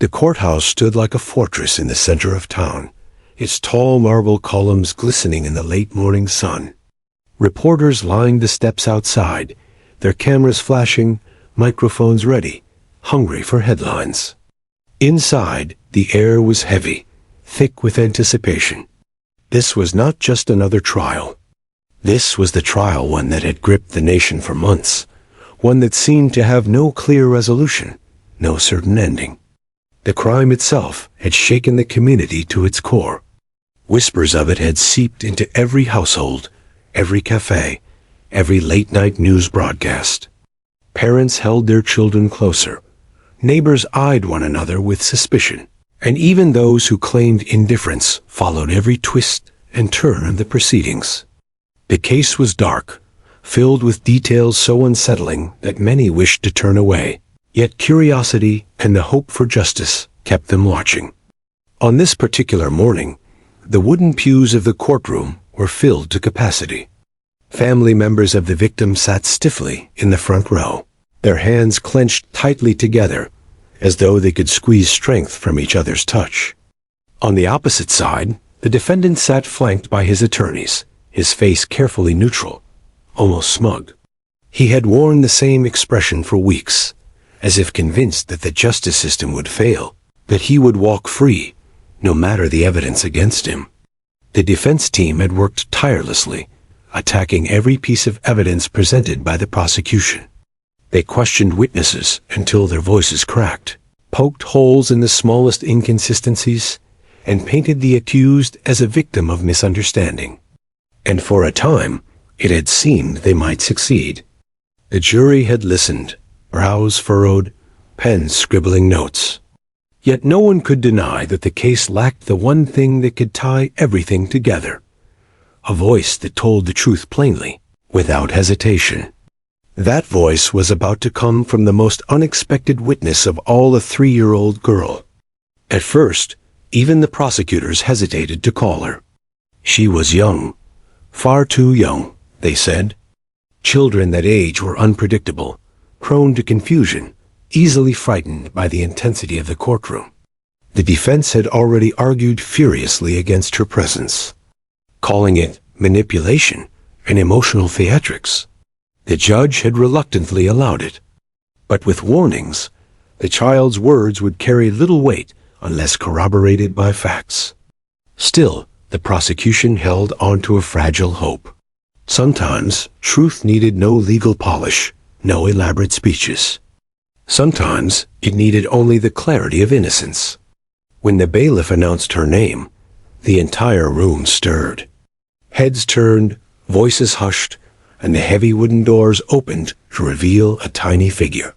The courthouse stood like a fortress in the center of town, its tall marble columns glistening in the late morning sun. Reporters lined the steps outside, their cameras flashing, microphones ready, hungry for headlines. Inside, the air was heavy, thick with anticipation. This was not just another trial. This was the trial one that had gripped the nation for months, one that seemed to have no clear resolution, no certain ending. The crime itself had shaken the community to its core. Whispers of it had seeped into every household, every cafe, every late-night news broadcast. Parents held their children closer. Neighbors eyed one another with suspicion, and even those who claimed indifference followed every twist and turn of the proceedings. The case was dark, filled with details so unsettling that many wished to turn away, yet curiosity and the hope for justice kept them watching. On this particular morning, the wooden pews of the courtroom were filled to capacity. Family members of the victim sat stiffly in the front row, their hands clenched tightly together, as though they could squeeze strength from each other's touch. On the opposite side, the defendant sat flanked by his attorneys, his face carefully neutral, almost smug. He had worn the same expression for weeks, as if convinced that the justice system would fail, that he would walk free, no matter the evidence against him. The defense team had worked tirelessly, attacking every piece of evidence presented by the prosecution. They questioned witnesses until their voices cracked, poked holes in the smallest inconsistencies, and painted the accused as a victim of misunderstanding. And for a time, it had seemed they might succeed. The jury had listened, brows furrowed, pens scribbling notes. Yet no one could deny that the case lacked the one thing that could tie everything together. A voice that told the truth plainly, without hesitation. That voice was about to come from the most unexpected witness of all, a 3-year-old girl. At first, even the prosecutors hesitated to call her. She was young, far too young, they said. Children that age were unpredictable, prone to confusion, easily frightened by the intensity of the courtroom. The defense had already argued furiously against her presence, calling it manipulation and emotional theatrics. The judge had reluctantly allowed it. But with warnings, the child's words would carry little weight unless corroborated by facts. Still, the prosecution held on to a fragile hope. Sometimes, truth needed no legal polish, no elaborate speeches. Sometimes, it needed only the clarity of innocence. When the bailiff announced her name, the entire room stirred. Heads turned, voices hushed, and the heavy wooden doors opened to reveal a tiny figure.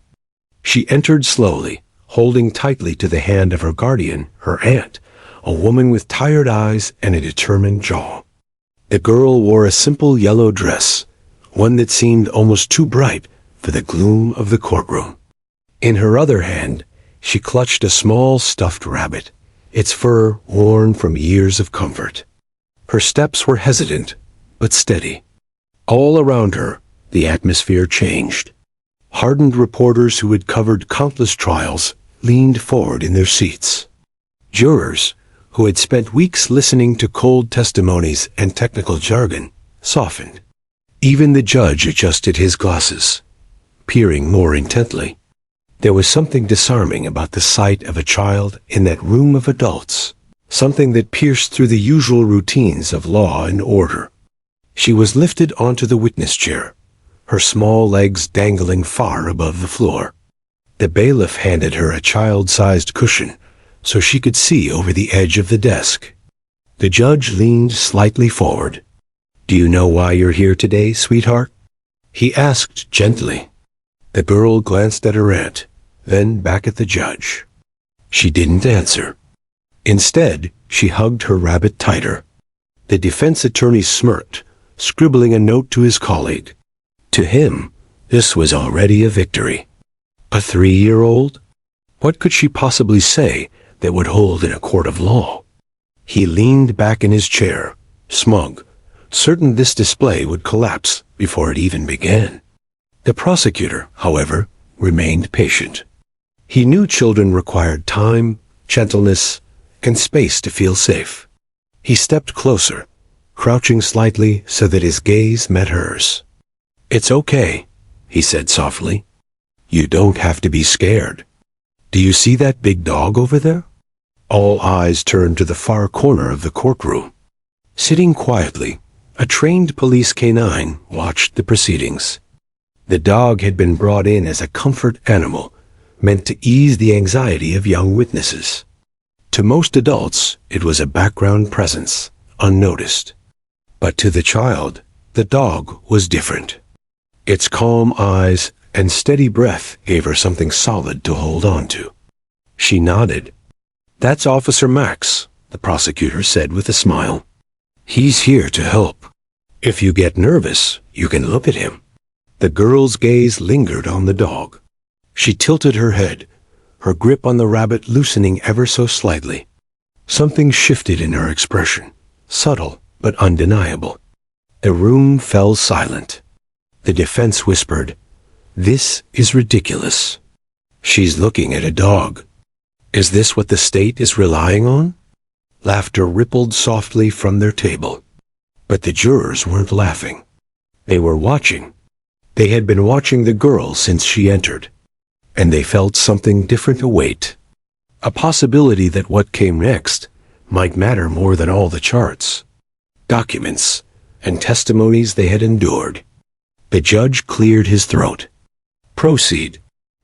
She entered slowly, holding tightly to the hand of her guardian, her aunt, a woman with tired eyes and a determined jaw. The girl wore a simple yellow dress, one that seemed almost too bright for the gloom of the courtroom. In her other hand, she clutched a small stuffed rabbit, its fur worn from years of comfort. Her steps were hesitant, but steady. All around her, the atmosphere changed. Hardened reporters who had covered countless trials leaned forward in their seats. Jurors, who had spent weeks listening to cold testimonies and technical jargon, softened. Even the judge adjusted his glasses, peering more intently. There was something disarming about the sight of a child in that room of adults, something that pierced through the usual routines of law and order. She was lifted onto the witness chair, her small legs dangling far above the floor. The bailiff handed her a child-sized cushion so she could see over the edge of the desk. The judge leaned slightly forward. "Do you know why you're here today, sweetheart?" he asked gently. The girl glanced at her aunt, then back at the judge. She didn't answer. Instead, she hugged her rabbit tighter. The defense attorney smirked, scribbling a note to his colleague. To him, this was already a victory. A 3-year-old? What could she possibly say that would hold in a court of law? He leaned back in his chair, smug, certain this display would collapse before it even began. The prosecutor, however, remained patient. He knew children required time, gentleness, and space to feel safe. He stepped closer, crouching slightly so that his gaze met hers. "It's okay," he said softly. "You don't have to be scared. Do you see that big dog over there?" All eyes turned to the far corner of the courtroom. Sitting quietly, a trained police canine watched the proceedings. The dog had been brought in as a comfort animal, meant to ease the anxiety of young witnesses. To most adults, it was a background presence, unnoticed. But to the child, the dog was different. Its calm eyes and steady breath gave her something solid to hold on to. She nodded. "That's Officer Max," the prosecutor said with a smile. "He's here to help. If you get nervous, you can look at him." The girl's gaze lingered on the dog. She tilted her head, her grip on the rabbit loosening ever so slightly. Something shifted in her expression, subtle but undeniable. The room fell silent. The defense whispered, "This is ridiculous. She's looking at a dog. Is this what the state is relying on?" Laughter rippled softly from their table. But the jurors weren't laughing. They were watching. They had been watching the girl since she entered. And they felt something different await. A possibility that what came next might matter more than all the charts, documents, and testimonies they had endured. The judge cleared his throat. "Proceed."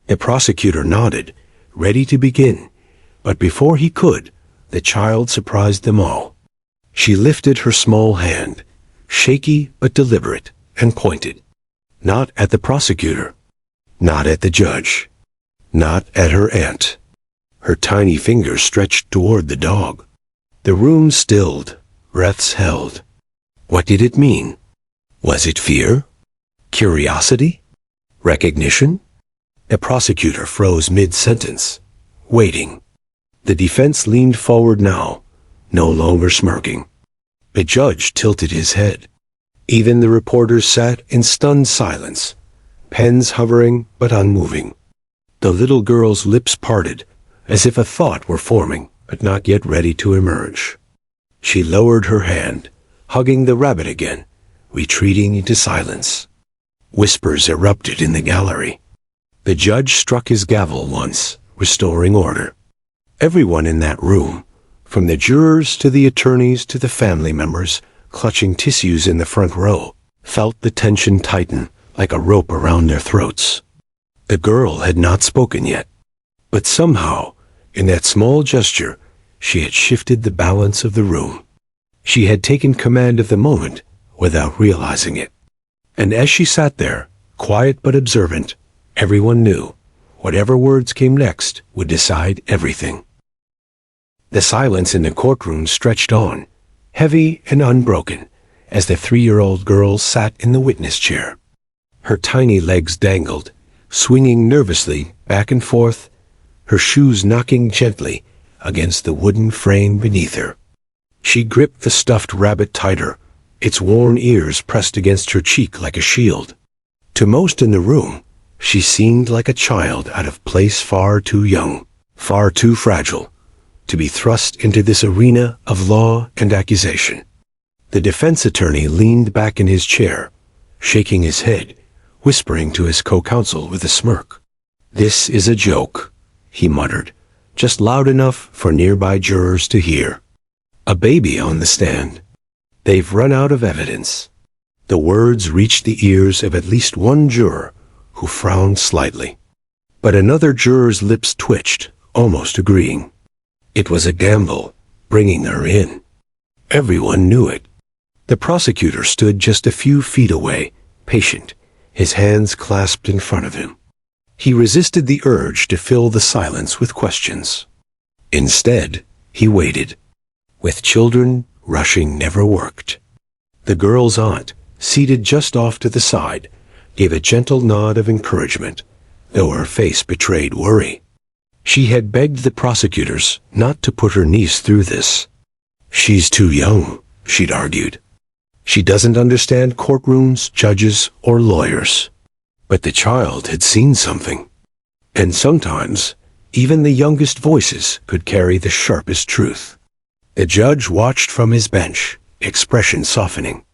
The prosecutor nodded, ready to begin, but before he could, the child surprised them all. She lifted her small hand, shaky but deliberate, and pointed. Not at the prosecutor, not at the judge, not at her aunt. Her tiny fingers stretched toward the dog. The room stilled, breaths held. What did it mean? Was it fear? Curiosity? Recognition? The prosecutor froze mid-sentence, waiting. The defense leaned forward now, no longer smirking. The judge tilted his head. Even the reporters sat in stunned silence, pens hovering but unmoving. The little girl's lips parted, as if a thought were forming, but not yet ready to emerge. She lowered her hand, hugging the rabbit again, retreating into silence. Whispers erupted in the gallery. The judge struck his gavel once, restoring order. Everyone in that room, from the jurors to the attorneys to the family members, clutching tissues in the front row, felt the tension tighten like a rope around their throats. The girl had not spoken yet, but somehow, in that small gesture, she had shifted the balance of the room. She had taken command of the moment without realizing it. And as she sat there, quiet but observant, everyone knew whatever words came next would decide everything. The silence in the courtroom stretched on, heavy and unbroken, as the 3-year-old girl sat in the witness chair. Her tiny legs dangled, swinging nervously back and forth, her shoes knocking gently against the wooden frame beneath her. She gripped the stuffed rabbit tighter, its worn ears pressed against her cheek like a shield. To most in the room, she seemed like a child out of place, far too young, far too fragile, to be thrust into this arena of law and accusation. The defense attorney leaned back in his chair, shaking his head, whispering to his co-counsel with a smirk. "This is a joke," he muttered, just loud enough for nearby jurors to hear. "A baby on the stand. They've run out of evidence." The words reached the ears of at least one juror, who frowned slightly. But another juror's lips twitched, almost agreeing. It was a gamble, bringing her in. Everyone knew it. The prosecutor stood just a few feet away, patient, his hands clasped in front of him. He resisted the urge to fill the silence with questions. Instead, he waited. With children, rushing never worked. The girl's aunt, seated just off to the side, gave a gentle nod of encouragement, though her face betrayed worry. She had begged the prosecutors not to put her niece through this. "She's too young," she'd argued. "She doesn't understand courtrooms, judges, or lawyers." But the child had seen something. And sometimes, Even the youngest voices could carry the sharpest truth. The judge watched from his bench, expression softening.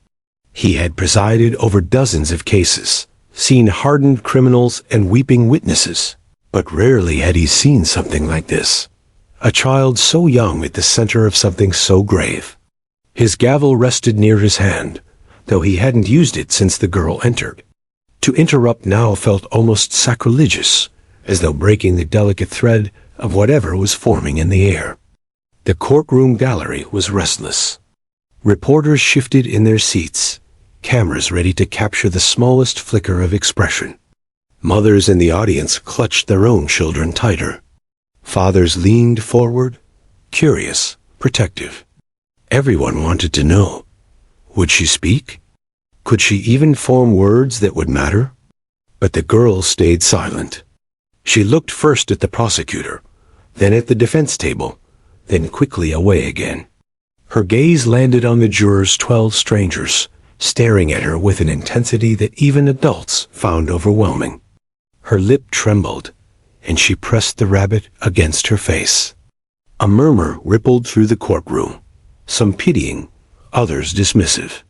He had presided over dozens of cases, seen hardened criminals and weeping witnesses, but rarely had he seen something like this. A child so young at the center of something so grave. His gavel rested near his hand, though he hadn't used it since the girl entered. To interrupt now felt almost sacrilegious, as though breaking the delicate thread of whatever was forming in the air. The courtroom gallery was restless. Reporters shifted in their seats, cameras ready to capture the smallest flicker of expression. Mothers in the audience clutched their own children tighter. Fathers leaned forward, curious, protective. Everyone wanted to know. Would she speak? Could she even form words that would matter? But the girl stayed silent. She looked first at the prosecutor, then at the defense table, then quickly away again. Her gaze landed on the jurors' 12 strangers, staring at her with an intensity that even adults found overwhelming. Her lip trembled, and she pressed the rabbit against her face. A murmur rippled through the courtroom, some pitying, others dismissive.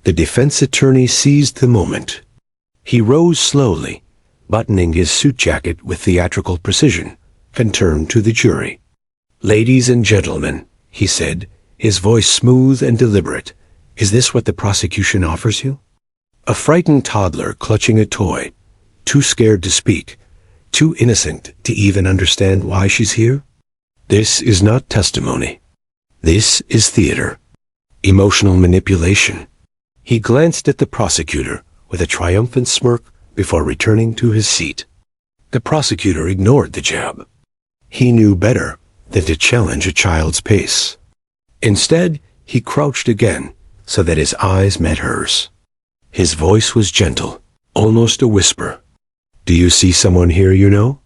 The defense attorney seized the moment. He rose slowly, buttoning his suit jacket with theatrical precision, and turned to the jury. "Ladies and gentlemen," he said, his voice smooth and deliberate, "is this what the prosecution offers you?" A frightened toddler clutching a toy, too scared to speak, too innocent to even understand why she's here? This is not testimony. This is theater. Emotional manipulation. He glanced at the prosecutor with a triumphant smirk before returning to his seat. The prosecutor ignored the jab. He knew better than to challenge a child's pace. Instead, he crouched again so that his eyes met hers. His voice was gentle, almost a whisper. "Do you see someone here you know?"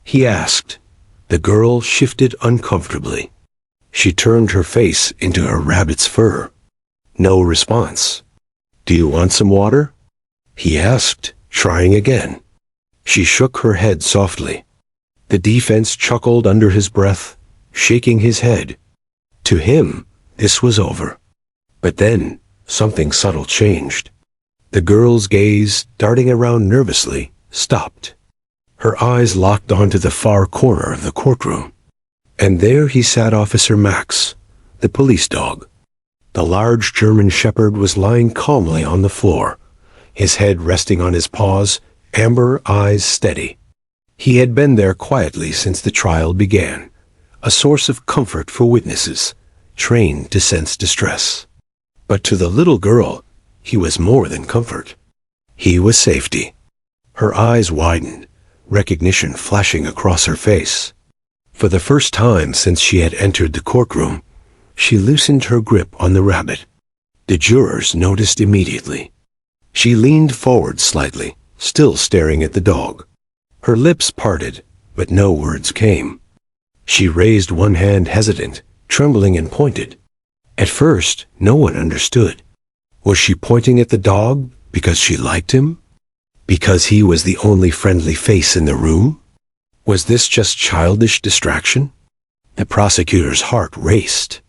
he asked. The girl shifted uncomfortably. She turned her face into her rabbit's fur. No response. "Do you want some water?" he asked, trying again. She shook her head softly. The defense chuckled under his breath, shaking his head. To him, this was over. But then, something subtle changed. The girl's gaze, darting around nervously, stopped. Her eyes locked onto the far corner of the courtroom. And there he sat Officer Max, the police dog. The large German shepherd was lying calmly on the floor, his head resting on his paws, amber eyes steady. He had been there quietly since the trial began, a source of comfort for witnesses, trained to sense distress. But to the little girl, he was more than comfort. He was safety. Her eyes widened, recognition flashing across her face. For the first time since she had entered the courtroom, she loosened her grip on the rabbit. The jurors noticed immediately. She leaned forward slightly, still staring at the dog. Her lips parted, but no words came. She raised one hand hesitant, trembling and pointed. At first, no one understood. Was she pointing at the dog because she liked him? Because he was the only friendly face in the room? Was this just childish distraction? The prosecutor's heart raced.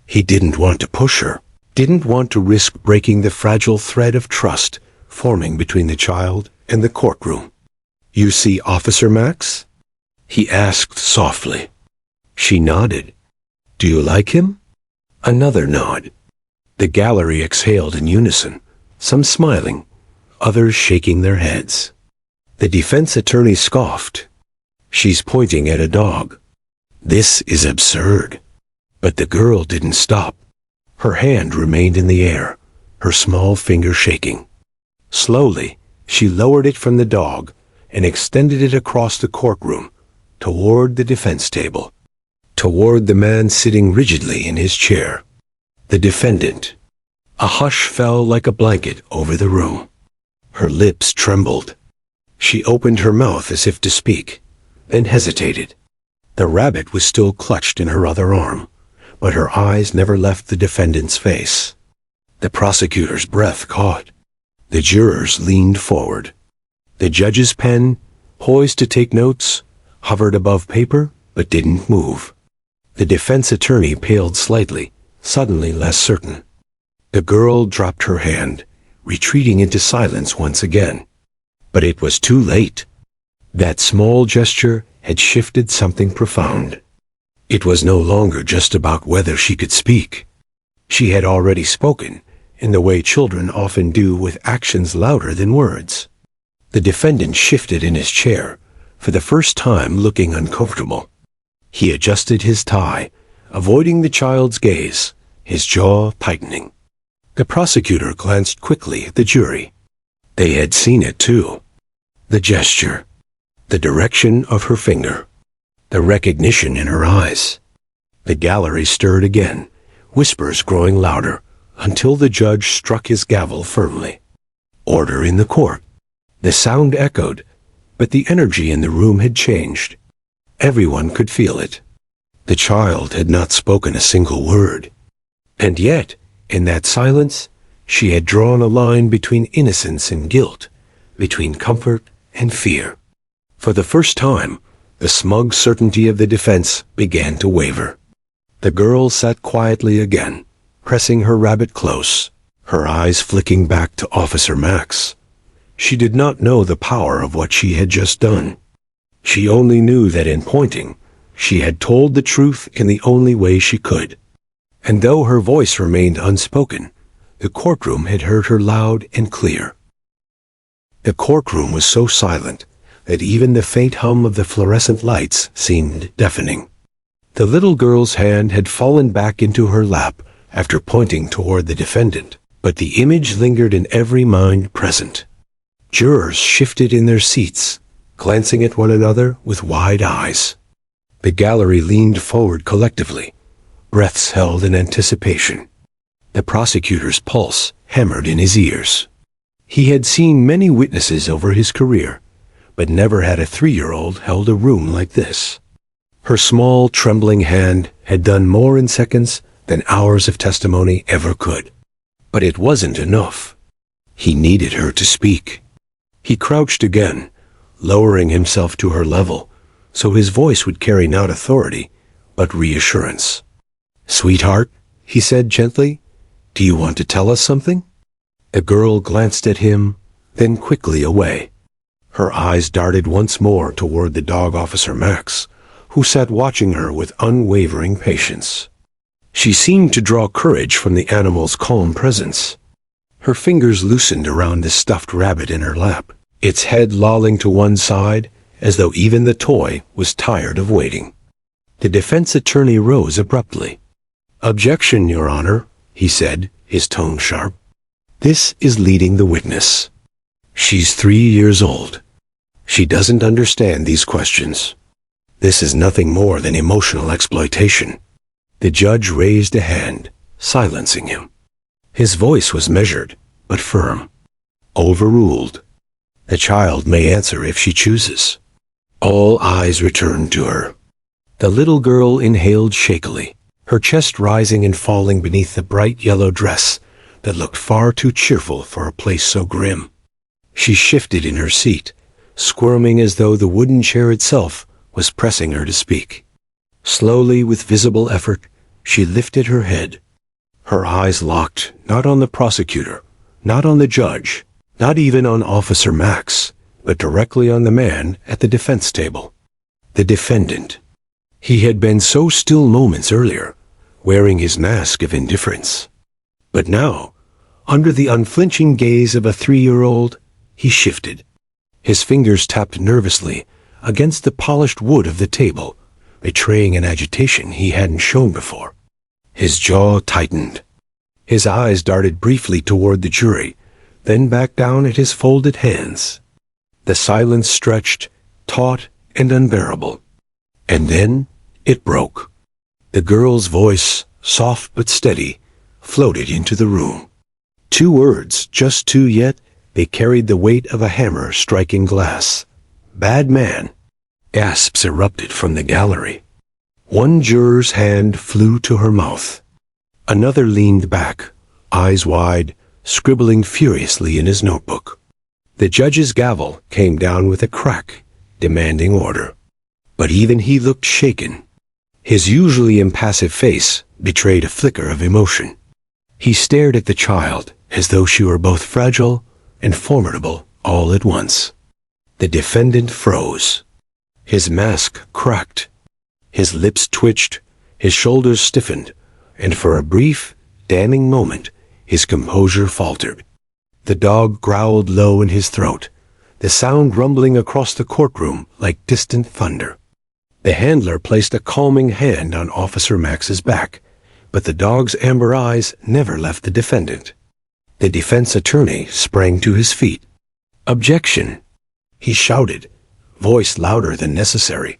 He didn't want to push her, didn't want to risk breaking the fragile thread of trust forming between the child and the courtroom. "You see Officer Max?" he asked softly. She nodded. "Do you like him?" Another nod. The gallery exhaled in unison, some smiling, others shaking their heads. The defense attorney scoffed. "She's pointing at a dog. This is absurd." But the girl didn't stop. Her hand remained in the air, her small finger shaking. Slowly, she lowered it from the dog and extended it across the courtroom, toward the defense table, toward the man sitting rigidly in his chair, the defendant. A hush fell like a blanket over the room. Her lips trembled. She opened her mouth as if to speak, then hesitated. The rabbit was still clutched in her other arm, but her eyes never left the defendant's face. The prosecutor's breath caught. The jurors leaned forward. The judge's pen, poised to take notes, hovered above paper, but didn't move. The defense attorney paled slightly, suddenly less certain. The girl dropped her hand, retreating into silence once again. But it was too late. That small gesture had shifted something profound. It was no longer just about whether she could speak. She had already spoken, in the way children often do with actions louder than words. The defendant shifted in his chair, for the first time looking uncomfortable. He adjusted his tie, avoiding the child's gaze, his jaw tightening. The prosecutor glanced quickly at the jury. They had seen it too. The gesture, the direction of her finger, the recognition in her eyes. The gallery stirred again, whispers growing louder, until the judge struck his gavel firmly. Order in the court. The sound echoed, but the energy in the room had changed. Everyone could feel it. The child had not spoken a single word. And yet, in that silence, she had drawn a line between innocence and guilt, between comfort and fear. For the first time, the smug certainty of the defense began to waver. The girl sat quietly again, pressing her rabbit close, her eyes flicking back to Officer Max. She did not know the power of what she had just done. She only knew that in pointing, she had told the truth in the only way she could. And though her voice remained unspoken, the courtroom had heard her loud and clear. The courtroom was so silent that even the faint hum of the fluorescent lights seemed deafening. The little girl's hand had fallen back into her lap after pointing toward the defendant, but the image lingered in every mind present. Jurors shifted in their seats, glancing at one another with wide eyes. The gallery leaned forward collectively, breaths held in anticipation. The prosecutor's pulse hammered in his ears. He had seen many witnesses over his career, but never had a 3-year-old held a room like this. Her small, trembling hand had done more in seconds than hours of testimony ever could. But it wasn't enough. He needed her to speak. He crouched again, lowering himself to her level, so his voice would carry not authority, but reassurance. "Sweetheart," he said gently, "do you want to tell us something?" The girl glanced at him, then quickly away. Her eyes darted once more toward the dog Officer Max, who sat watching her with unwavering patience. She seemed to draw courage from the animal's calm presence. Her fingers loosened around the stuffed rabbit in her lap, its head lolling to one side, as though even the toy was tired of waiting. The defense attorney rose abruptly. "Objection, Your Honor," he said, his tone sharp. "This is leading the witness. She's 3 years old. She doesn't understand these questions. This is nothing more than emotional exploitation." The judge raised a hand, silencing him. His voice was measured, but firm. "Overruled. The child may answer if she chooses." All eyes returned to her. The little girl inhaled shakily, her chest rising and falling beneath the bright yellow dress that looked far too cheerful for a place so grim. She shifted in her seat, squirming as though the wooden chair itself was pressing her to speak. Slowly, with visible effort, she lifted her head. Her eyes locked not on the prosecutor, not on the judge, not even on Officer Max, but directly on the man at the defense table. The defendant. He had been so still moments earlier, wearing his mask of indifference. But now, under the unflinching gaze of a 3-year-old, he shifted. His fingers tapped nervously against the polished wood of the table, betraying an agitation he hadn't shown before. His jaw tightened. His eyes darted briefly toward the jury, then back down at his folded hands. The silence stretched, taut and unbearable. And then it broke. The girl's voice, soft but steady, floated into the room. 2 words, just 2, yet they carried the weight of a hammer striking glass. "Bad man." Gasps erupted from the gallery. One juror's hand flew to her mouth. Another leaned back, eyes wide, scribbling furiously in his notebook. The judge's gavel came down with a crack, demanding order. But even he looked shaken. His usually impassive face betrayed a flicker of emotion. He stared at the child as though she were both fragile and formidable all at once. The defendant froze. His mask cracked. His lips twitched, his shoulders stiffened, and for a brief, damning moment, his composure faltered. The dog growled low in his throat, the sound rumbling across the courtroom like distant thunder. The handler placed a calming hand on Officer Max's back, but the dog's amber eyes never left the defendant. The defense attorney sprang to his feet. "Objection!" he shouted, voice louder than necessary,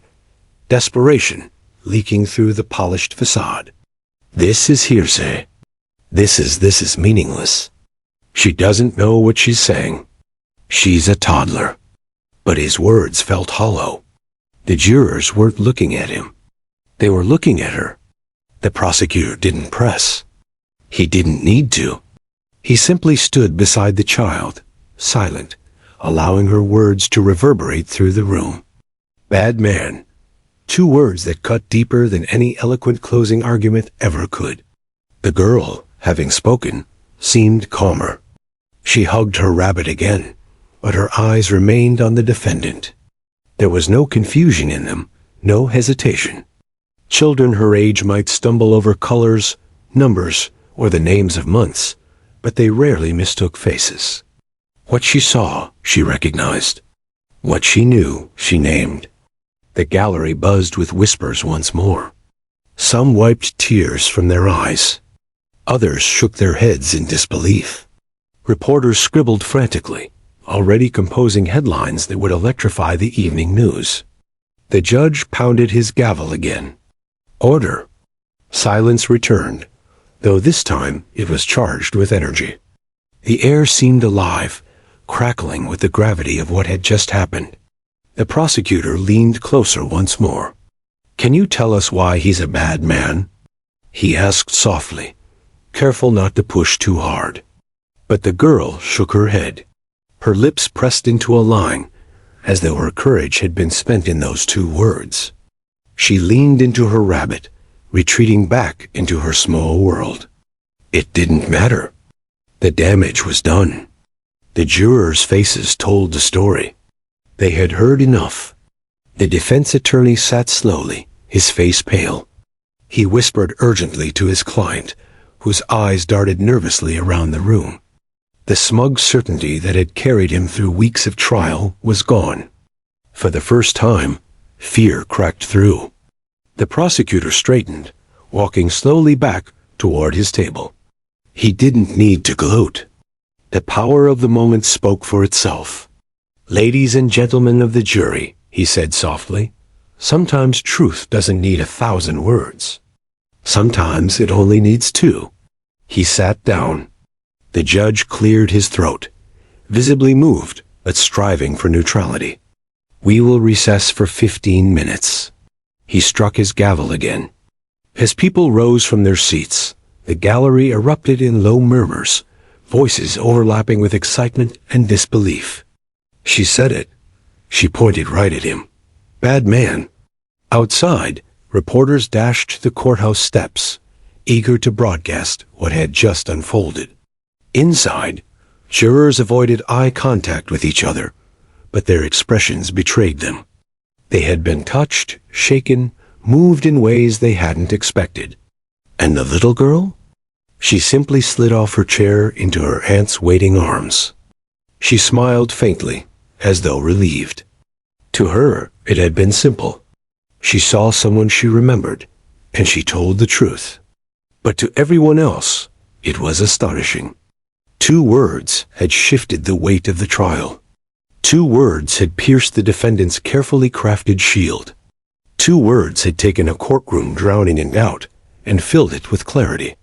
desperation leaking through the polished facade. "This is hearsay. This is meaningless. She doesn't know what she's saying. She's a toddler." But his words felt hollow. The jurors weren't looking at him. They were looking at her. The prosecutor didn't press. He didn't need to. He simply stood beside the child, silent, allowing her words to reverberate through the room. "Bad man." 2 words that cut deeper than any eloquent closing argument ever could. The girl, having spoken, seemed calmer. She hugged her rabbit again, but her eyes remained on the defendant. There was no confusion in them, no hesitation. Children her age might stumble over colors, numbers, or the names of months, but they rarely mistook faces. What she saw, she recognized. What she knew, she named. The gallery buzzed with whispers once more. Some wiped tears from their eyes. Others shook their heads in disbelief. Reporters scribbled frantically, already composing headlines that would electrify the evening news. The judge pounded his gavel again. Order. Silence returned, though this time it was charged with energy. The air seemed alive, crackling with the gravity of what had just happened. The prosecutor leaned closer once more. "Can you tell us why he's a bad man?" he asked softly, careful not to push too hard. But the girl shook her head. Her lips pressed into a line, as though her courage had been spent in those 2 words. She leaned into her rabbit, retreating back into her small world. It didn't matter. The damage was done. The jurors' faces told the story. They had heard enough. The defense attorney sat slowly, his face pale. He whispered urgently to his client, whose eyes darted nervously around the room. The smug certainty that had carried him through weeks of trial was gone. For the first time, fear cracked through. The prosecutor straightened, walking slowly back toward his table. He didn't need to gloat. The power of the moment spoke for itself. "Ladies and gentlemen of the jury," he said softly, "sometimes truth doesn't need 1,000 words. Sometimes it only needs 2. He sat down. The judge cleared his throat, visibly moved, but striving for neutrality. "We will recess for 15 minutes. He struck his gavel again. As people rose from their seats, the gallery erupted in low murmurs, voices overlapping with excitement and disbelief. She said it. She pointed right at him. "Bad man." Outside, reporters dashed to the courthouse steps, eager to broadcast what had just unfolded. Inside, jurors avoided eye contact with each other, but their expressions betrayed them. They had been touched, shaken, moved in ways they hadn't expected. And the little girl? She simply slid off her chair into her aunt's waiting arms. She smiled faintly, as though relieved. To her, it had been simple. She saw someone she remembered, and she told the truth. But to everyone else, it was astonishing. 2 words had shifted the weight of the trial. 2 words had pierced the defendant's carefully crafted shield. 2 words had taken a courtroom drowning in doubt and filled it with clarity.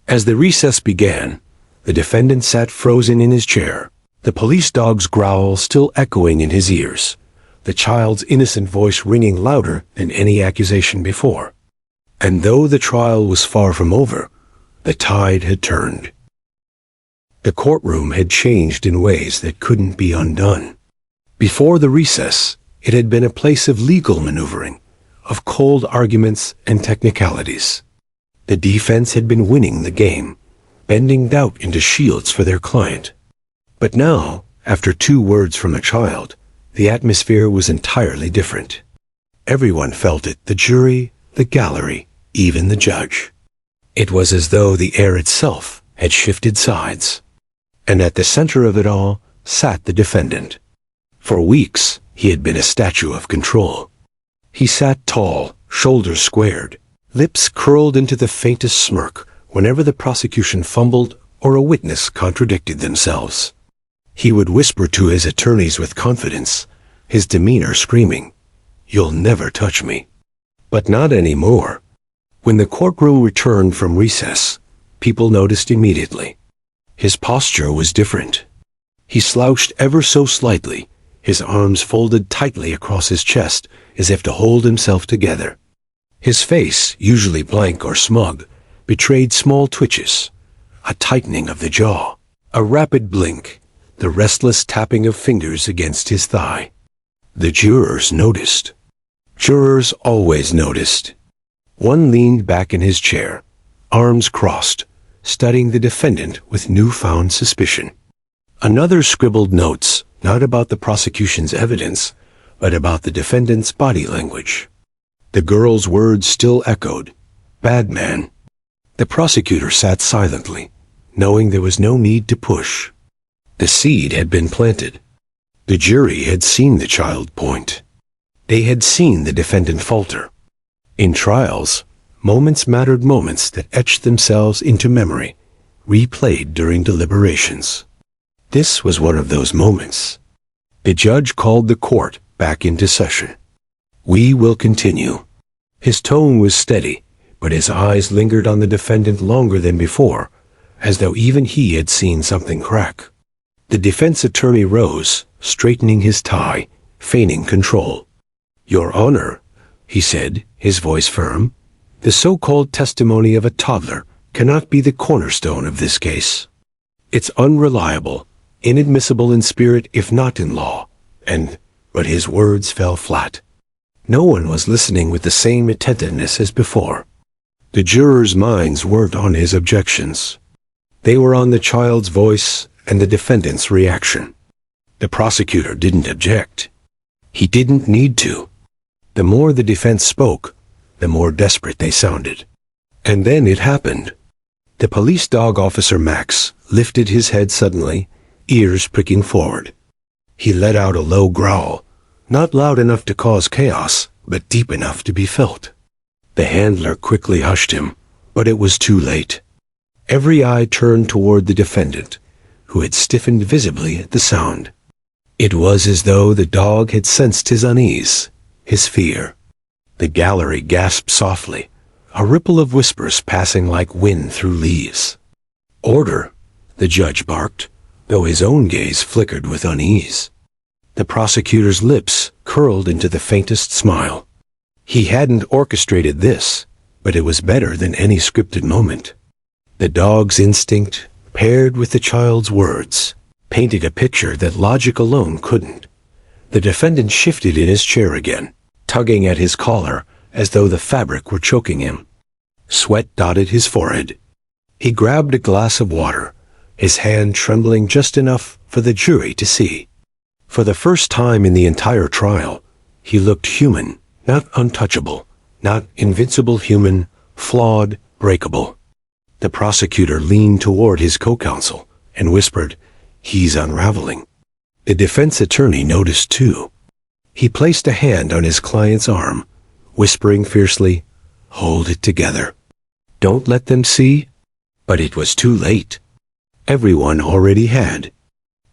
As the recess began, the defendant sat frozen in his chair, the police dog's growl still echoing in his ears, the child's innocent voice ringing louder than any accusation before. And though the trial was far from over, the tide had turned. The courtroom had changed in ways that couldn't be undone. Before the recess, It had been a place of legal maneuvering, of cold arguments and technicalities. The defense had been winning the game, bending doubt into shields for their client. But now, after 2 words from a child, the atmosphere was entirely different. Everyone felt it, the jury, the gallery, even the judge. It was as though the air itself had shifted sides. And at the center of it all sat the defendant. For weeks, he had been a statue of control. He sat tall, shoulders squared, lips curled into the faintest smirk whenever the prosecution fumbled or a witness contradicted themselves. He would whisper to his attorneys with confidence, his demeanor screaming, "You'll never touch me." But not anymore. When the courtroom returned from recess, people noticed immediately. His posture was different. He slouched ever so slightly, his arms folded tightly across his chest as if to hold himself together. His face, usually blank or smug, betrayed small twitches, a tightening of the jaw, a rapid blink, the restless tapping of fingers against his thigh. The jurors noticed. Jurors always noticed. One leaned back in his chair, arms crossed, studying the defendant with newfound suspicion. Another scribbled notes, not about the prosecution's evidence, but about the defendant's body language. The girl's words still echoed, "Bad man." The prosecutor sat silently, knowing there was no need to push. The seed had been planted. The jury had seen the child point. They had seen the defendant falter. In trials, moments mattered, moments that etched themselves into memory, replayed during deliberations. This was one of those moments. The judge called the court back into session. "We will continue." His tone was steady, but his eyes lingered on the defendant longer than before, as though even he had seen something crack. The defense attorney rose, straightening his tie, feigning control. "Your Honor," he said, his voice firm, "the so-called testimony of a toddler cannot be the cornerstone of this case. It's unreliable, inadmissible in spirit if not in law, but his words fell flat. No one was listening with the same attentiveness as before. The jurors' minds weren't on his objections. They were on the child's voice and the defendant's reaction. The prosecutor didn't object. He didn't need to. The more the defense spoke, the more desperate they sounded. And then it happened. The police dog officer Max lifted his head suddenly, ears pricking forward. He let out a low growl, not loud enough to cause chaos, but deep enough to be felt. The handler quickly hushed him, but it was too late. Every eye turned toward the defendant, who had stiffened visibly at the sound. It was as though the dog had sensed his unease, his fear. The gallery gasped softly, a ripple of whispers passing like wind through leaves. "Order," the judge barked, though his own gaze flickered with unease. The prosecutor's lips curled into the faintest smile. He hadn't orchestrated this, but it was better than any scripted moment. The dog's instinct, paired with the child's words, painted a picture that logic alone couldn't. The defendant shifted in his chair again, tugging at his collar as though the fabric were choking him. Sweat dotted his forehead. He grabbed a glass of water, his hand trembling just enough for the jury to see. For the first time in the entire trial, he looked human, not untouchable, not invincible human, flawed, breakable. The prosecutor leaned toward his co-counsel and whispered, "He's unraveling." The defense attorney noticed too. He placed a hand on his client's arm, whispering fiercely, "Hold it together. Don't let them see." But it was too late. Everyone already had.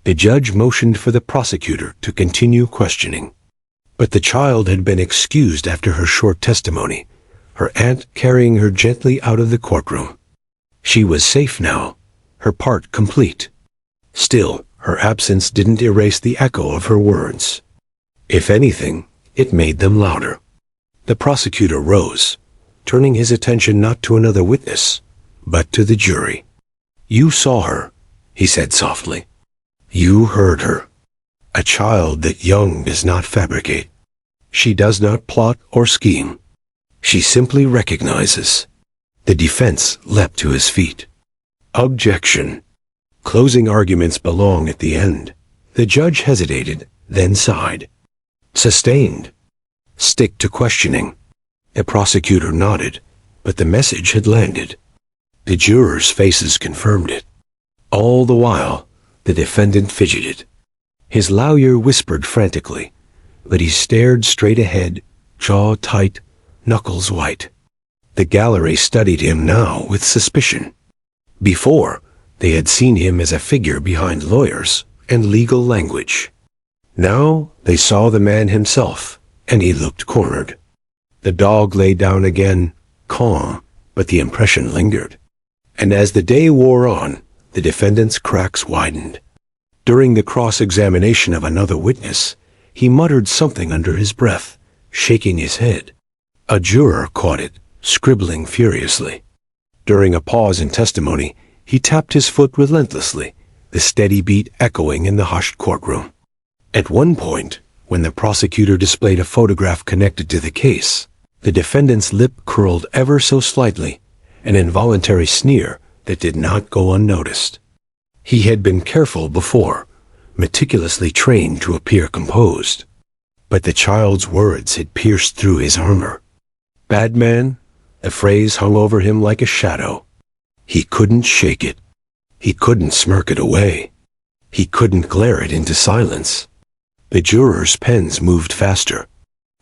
The judge motioned for the prosecutor to continue questioning. But the child had been excused after her short testimony, her aunt carrying her gently out of the courtroom. She was safe now, her part complete. Still, her absence didn't erase the echo of her words. If anything, it made them louder. The prosecutor rose, turning his attention not to another witness, but to the jury. "You saw her," he said softly. "You heard her. A child that young does not fabricate. She does not plot or scheme. She simply recognizes. The defense leapt to his feet. Objection. Closing arguments belong at the end. The judge hesitated, then sighed. Sustained. Stick to questioning. The prosecutor nodded, but the message had landed. The jurors' faces confirmed it. All the while, the defendant fidgeted. His lawyer whispered frantically, but he stared straight ahead, jaw tight, knuckles white. The gallery studied him now with suspicion. Before, they had seen him as a figure behind lawyers and legal language. Now they saw the man himself, and he looked cornered. The dog lay down again, calm, but the impression lingered. And as the day wore on, the defendant's cracks widened. During the cross-examination of another witness, he muttered something under his breath, shaking his head. A juror caught it, scribbling furiously. During a pause in testimony, he tapped his foot relentlessly, the steady beat echoing in the hushed courtroom. At one point, when the prosecutor displayed a photograph connected to the case, the defendant's lip curled ever so slightly, an involuntary sneer that did not go unnoticed. He had been careful before, meticulously trained to appear composed. But the child's words had pierced through his armor. Bad man, the phrase hung over him like a shadow. He couldn't shake it. He couldn't smirk it away. He couldn't glare it into silence. The jurors' pens moved faster.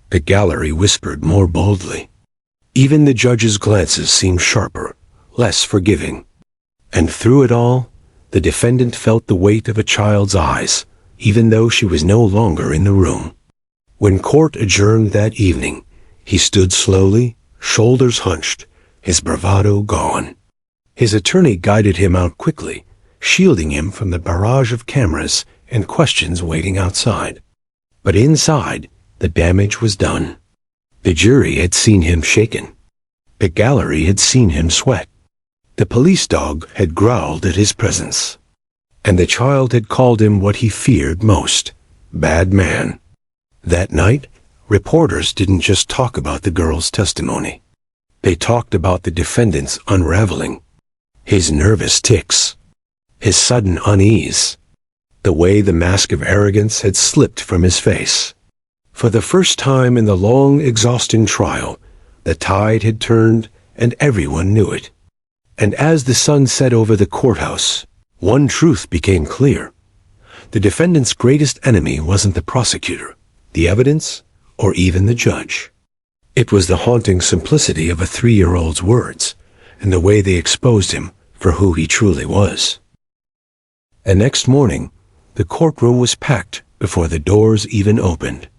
The gallery whispered more boldly. Even the judge's glances seemed sharper, less forgiving. And through it all, the defendant felt the weight of a child's eyes, even though she was no longer in the room. When court adjourned that evening, he stood slowly, shoulders hunched, his bravado gone. His attorney guided him out quickly, shielding him from the barrage of cameras and questions waiting outside. But inside, the damage was done. The jury had seen him shaken. The gallery had seen him sweat. The police dog had growled at his presence. And the child had called him what he feared most, bad man. That night, reporters didn't just talk about the girl's testimony. They talked about the defendant's unraveling, his nervous tics, his sudden unease, the way the mask of arrogance had slipped from his face. For the first time in the long, exhausting trial, the tide had turned and everyone knew it. And as the sun set over the courthouse, one truth became clear. The defendant's greatest enemy wasn't the prosecutor, the evidence, or even the judge. It was the haunting simplicity of a 3-year-old's words and the way they exposed him for who he truly was. And next morning, the courtroom was packed before the doors even opened.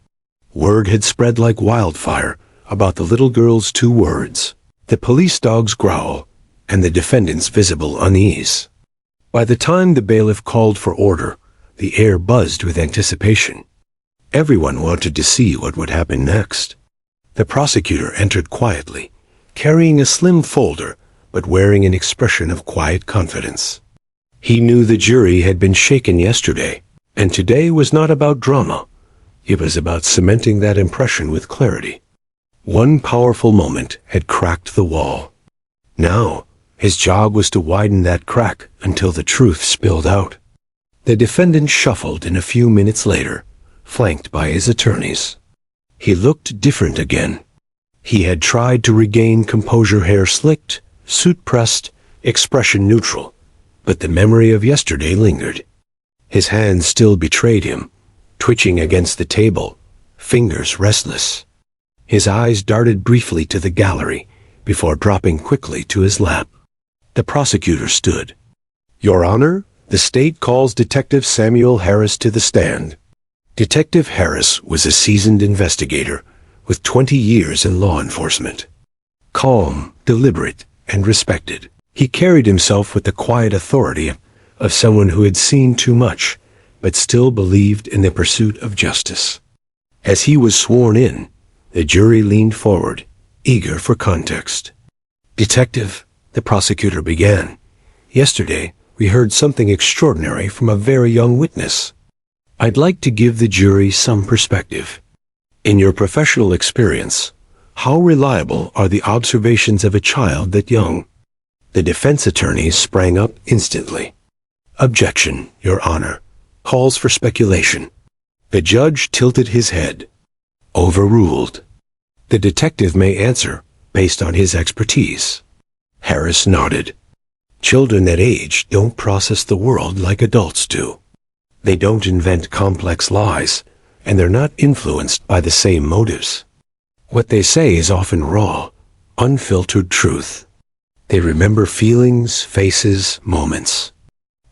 Word had spread like wildfire about the little girl's 2 words, the police dog's growl, and the defendant's visible unease. By the time the bailiff called for order, the air buzzed with anticipation. Everyone wanted to see what would happen next. The prosecutor entered quietly, carrying a slim folder, but wearing an expression of quiet confidence. He knew the jury had been shaken yesterday, and today was not about drama. It was about cementing that impression with clarity. One powerful moment had cracked the wall. Now, his job was to widen that crack until the truth spilled out. The defendant shuffled in a few minutes later, flanked by his attorneys. He looked different again. He had tried to regain composure, hair slicked, suit pressed, expression neutral, but the memory of yesterday lingered. His hands still betrayed him, twitching against the table, fingers restless. His eyes darted briefly to the gallery before dropping quickly to his lap. The prosecutor stood. Your Honor, the state calls Detective Samuel Harris to the stand. Detective Harris was a seasoned investigator with 20 years in law enforcement. Calm, deliberate, and respected, he carried himself with the quiet authority of someone who had seen too much, but still believed in the pursuit of justice. As he was sworn in, the jury leaned forward, eager for context. Detective, the prosecutor began, yesterday we heard something extraordinary from a very young witness. I'd like to give the jury some perspective. In your professional experience, how reliable are the observations of a child that young? The defense attorney sprang up instantly. Objection, Your Honor. Calls for speculation. The judge tilted his head. Overruled. The detective may answer based on his expertise. Harris nodded. Children that age don't process the world like adults do. They don't invent complex lies, and they're not influenced by the same motives. What they say is often raw, unfiltered truth. They remember feelings, faces, moments.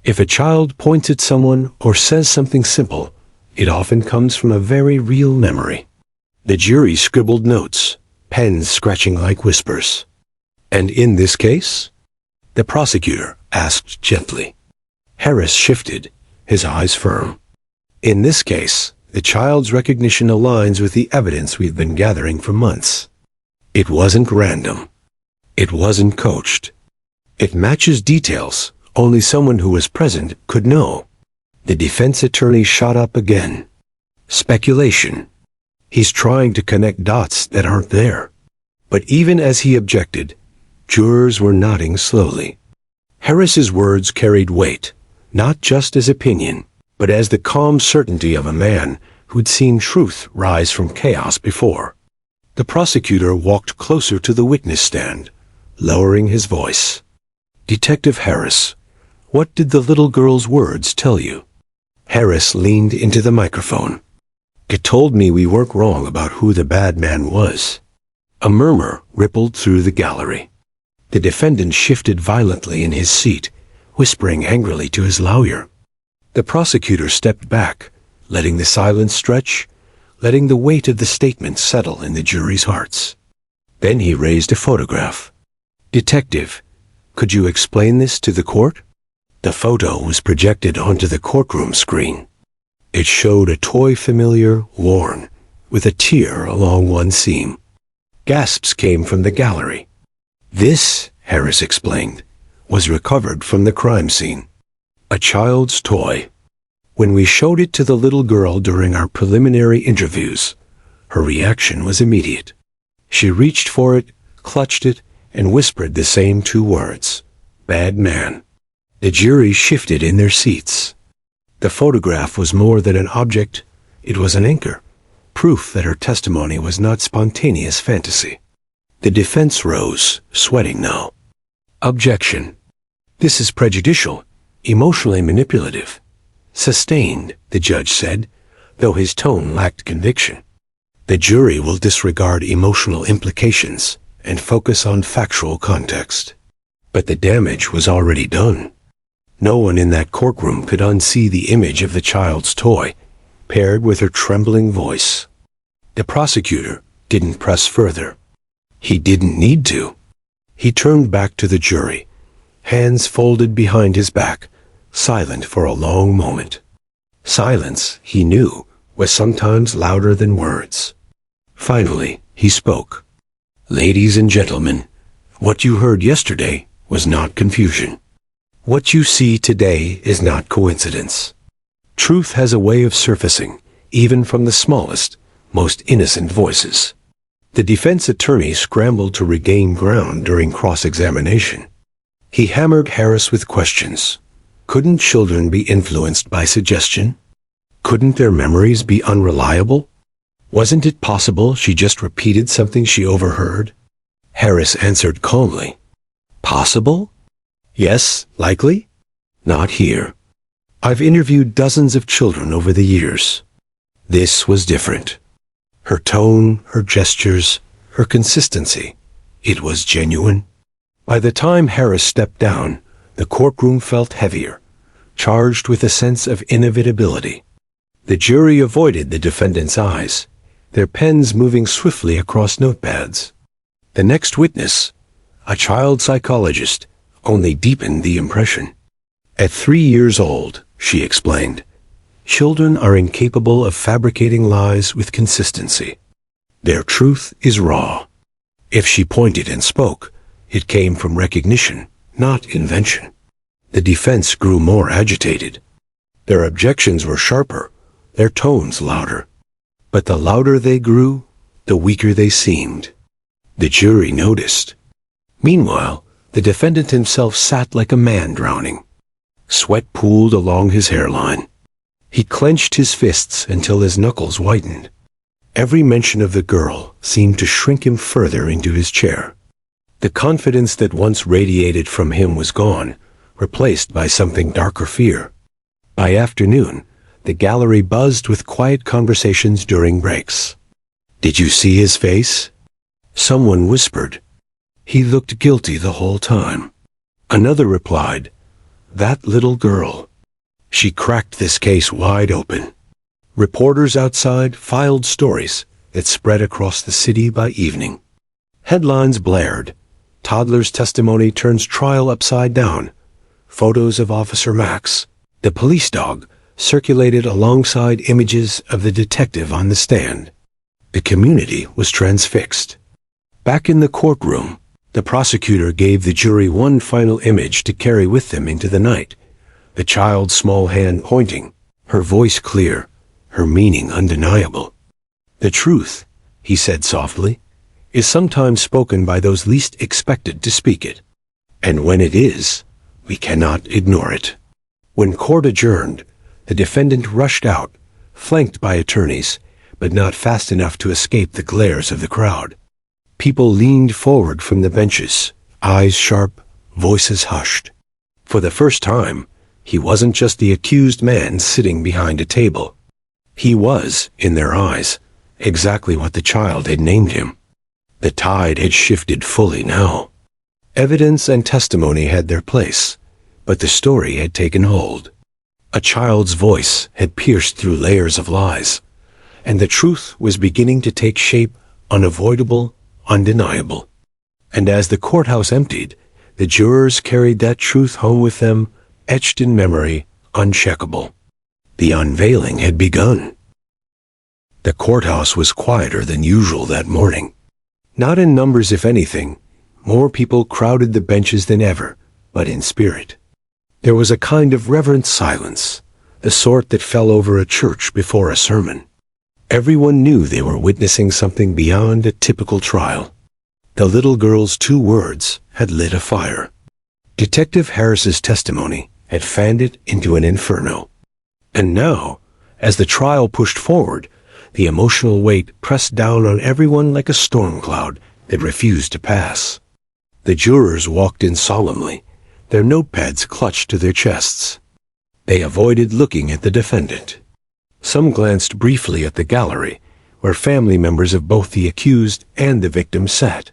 If a child points at someone or says something simple, it often comes from a very real memory. The jury scribbled notes, pens scratching like whispers. And in this case? The prosecutor asked gently. Harris shifted, his eyes firm. In this case, the child's recognition aligns with the evidence we've been gathering for months. It wasn't random. It wasn't coached. It matches details only someone who was present could know. The defense attorney shot up again. Speculation. He's trying to connect dots that aren't there. But even as he objected, jurors were nodding slowly. Harris's words carried weight, not just as opinion, but as the calm certainty of a man who'd seen truth rise from chaos before. The prosecutor walked closer to the witness stand, lowering his voice. Detective Harris, what did the little girl's words tell you? Harris leaned into the microphone. It told me we weren't wrong about who the bad man was. A murmur rippled through the gallery. The defendant shifted violently in his seat, whispering angrily to his lawyer. The prosecutor stepped back, letting the silence stretch, letting the weight of the statement settle in the jury's hearts. Then he raised a photograph. Detective, could you explain this to the court? The photo was projected onto the courtroom screen. It showed a toy familiar, worn, with a tear along one seam. Gasps came from the gallery. This, Harris explained, was recovered from the crime scene. A child's toy. When we showed it to the little girl during our preliminary interviews, her reaction was immediate. She reached for it, clutched it, and whispered the same two words, "Bad man." The jury shifted in their seats. The photograph was more than an object, it was an anchor, proof that her testimony was not spontaneous fantasy. The defense rose, sweating now. Objection. This is prejudicial, emotionally manipulative. Sustained, the judge said, though his tone lacked conviction. The jury will disregard emotional implications and focus on factual context. But the damage was already done. No one in that courtroom could unsee the image of the child's toy, paired with her trembling voice. The prosecutor didn't press further. He didn't need to. He turned back to the jury, hands folded behind his back, silent for a long moment. Silence, he knew, was sometimes louder than words. Finally, he spoke. Ladies and gentlemen, what you heard yesterday was not confusion. What you see today is not coincidence. Truth has a way of surfacing, even from the smallest, most innocent voices. The defense attorney scrambled to regain ground during cross-examination. He hammered Harris with questions. Couldn't children be influenced by suggestion? Couldn't their memories be unreliable? Wasn't it possible she just repeated something she overheard? Harris answered calmly. Possible? Yes, likely? Not here. I've interviewed dozens of children over the years. This was different. Her tone, her gestures, her consistency. It was genuine. By the time Harris stepped down, the courtroom felt heavier, charged with a sense of inevitability. The jury avoided the defendant's eyes, their pens moving swiftly across notepads. The next witness, a child psychologist, only deepened the impression. At 3 years old, she explained, children are incapable of fabricating lies with consistency. Their truth is raw. If she pointed and spoke, it came from recognition, not invention. The defense grew more agitated. Their objections were sharper, their tones louder. But the louder they grew, the weaker they seemed. The jury noticed. Meanwhile, the defendant himself sat like a man drowning. Sweat pooled along his hairline. He clenched his fists until his knuckles whitened. Every mention of the girl seemed to shrink him further into his chair. The confidence that once radiated from him was gone, replaced by something darker fear. By afternoon, the gallery buzzed with quiet conversations during breaks. "Did you see his face?" Someone whispered. "He looked guilty the whole time." Another replied, "That little girl. She cracked this case wide open." Reporters outside filed stories that spread across the city by evening. Headlines blared. Toddler's testimony turns trial upside down. Photos of Officer Max, the police dog, circulated alongside images of the detective on the stand. The community was transfixed. Back in the courtroom, the prosecutor gave the jury one final image to carry with them into the night. The child's small hand pointing, her voice clear, her meaning undeniable. "The truth," he said softly, "is sometimes spoken by those least expected to speak it. And when it is, we cannot ignore it." When court adjourned, the defendant rushed out, flanked by attorneys, but not fast enough to escape the glares of the crowd. People leaned forward from the benches, eyes sharp, voices hushed. For the first time, he wasn't just the accused man sitting behind a table. He was, in their eyes, exactly what the child had named him. The tide had shifted fully now. Evidence and testimony had their place, but the story had taken hold. A child's voice had pierced through layers of lies, and the truth was beginning to take shape, unavoidable, undeniable. And as the courthouse emptied, the jurors carried that truth home with them, etched in memory, uncheckable. The unveiling had begun. The courthouse was quieter than usual that morning. Not in numbers, if anything. More people crowded the benches than ever, but in spirit. There was a kind of reverent silence, the sort that fell over a church before a sermon. Everyone knew they were witnessing something beyond a typical trial. The little girl's 2 words had lit a fire. Detective Harris's testimony had fanned it into an inferno. And now, as the trial pushed forward, the emotional weight pressed down on everyone like a storm cloud that refused to pass. The jurors walked in solemnly, their notepads clutched to their chests. They avoided looking at the defendant. Some glanced briefly at the gallery, where family members of both the accused and the victim sat.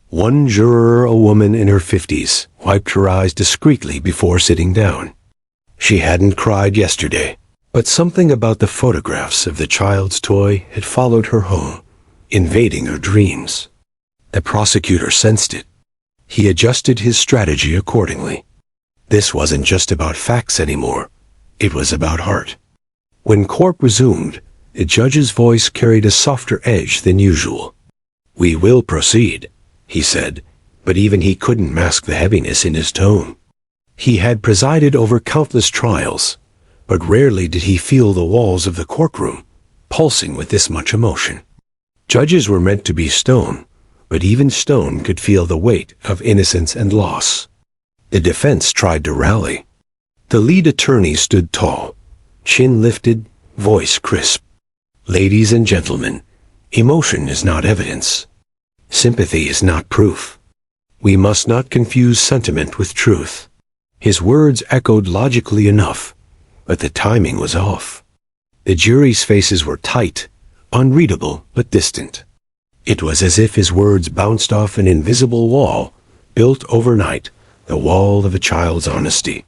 One juror, a woman in her 50s, wiped her eyes discreetly before sitting down. She hadn't cried yesterday, but something about the photographs of the child's toy had followed her home, invading her dreams. The prosecutor sensed it. He adjusted his strategy accordingly. This wasn't just about facts anymore. It was about heart. When court resumed, the judge's voice carried a softer edge than usual. "We will proceed," he said, but even he couldn't mask the heaviness in his tone. He had presided over countless trials, but rarely did he feel the walls of the courtroom pulsing with this much emotion. Judges were meant to be stone, but even stone could feel the weight of innocence and loss. The defense tried to rally. The lead attorney stood tall, chin lifted, voice crisp. "Ladies and gentlemen, emotion is not evidence. Sympathy is not proof. We must not confuse sentiment with truth." His words echoed logically enough, but the timing was off. The jury's faces were tight, unreadable but distant. It was as if his words bounced off an invisible wall, built overnight, the wall of a child's honesty.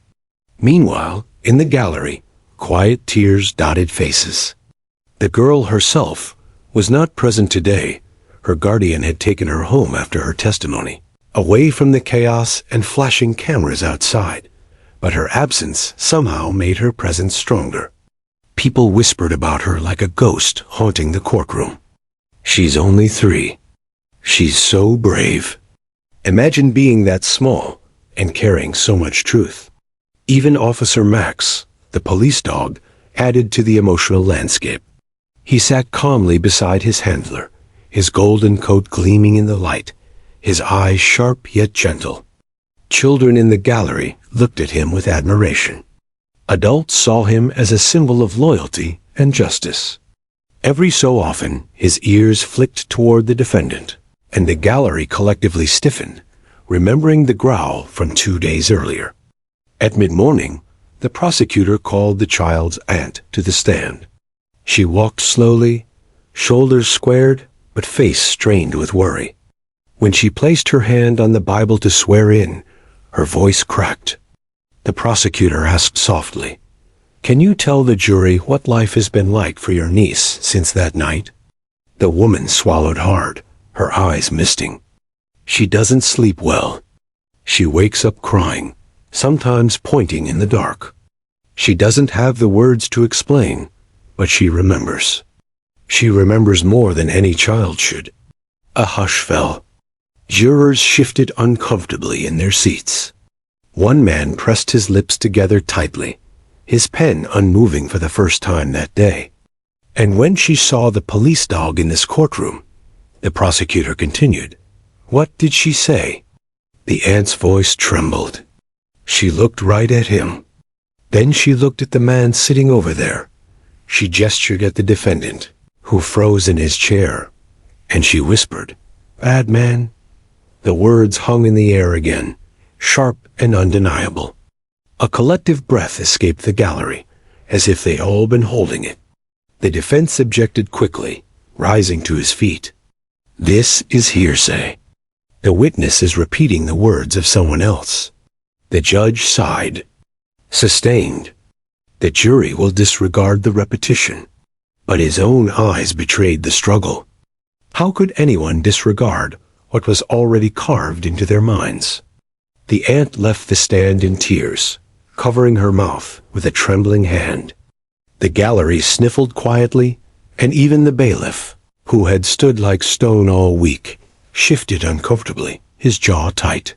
Meanwhile, in the gallery, quiet tears dotted faces. The girl herself was not present today. Her guardian had taken her home after her testimony, away from the chaos and flashing cameras outside, but her absence somehow made her presence stronger. People whispered about her like a ghost haunting the courtroom. "She's only 3. She's so brave." Imagine being that small and carrying so much truth. Even Officer Max, the police dog, added to the emotional landscape. He sat calmly beside his handler, his golden coat gleaming in the light, his eyes sharp yet gentle. Children in the gallery looked at him with admiration. Adults saw him as a symbol of loyalty and justice. Every so often, his ears flicked toward the defendant, and the gallery collectively stiffened, remembering the growl from 2 days earlier. At mid-morning, the prosecutor called the child's aunt to the stand. She walked slowly, shoulders squared, but face strained with worry. When she placed her hand on the Bible to swear in, her voice cracked. The prosecutor asked softly, "Can you tell the jury what life has been like for your niece since that night?" The woman swallowed hard, her eyes misting. "She doesn't sleep well. She wakes up crying, sometimes pointing in the dark. She doesn't have the words to explain, but she remembers. She remembers more than any child should." A hush fell. Jurors shifted uncomfortably in their seats. One man pressed his lips together tightly, his pen unmoving for the first time that day. And when she saw the police dog in this courtroom, the prosecutor continued, "What did she say?" The aunt's voice trembled. She looked right at him. Then she looked at the man sitting over there. She gestured at the defendant, who froze in his chair, and she whispered, "Bad man." The words hung in the air again, sharp and undeniable. A collective breath escaped the gallery, as if they'd all been holding it. The defense objected quickly, rising to his feet. "This is hearsay. The witness is repeating the words of someone else." The judge sighed. Sustained. The jury will disregard the repetition. But his own eyes betrayed the struggle. How could anyone disregard what was already carved into their minds? The aunt left the stand in tears, covering her mouth with a trembling hand. The gallery sniffled quietly, and even the bailiff, who had stood like stone all week, shifted uncomfortably, his jaw tight.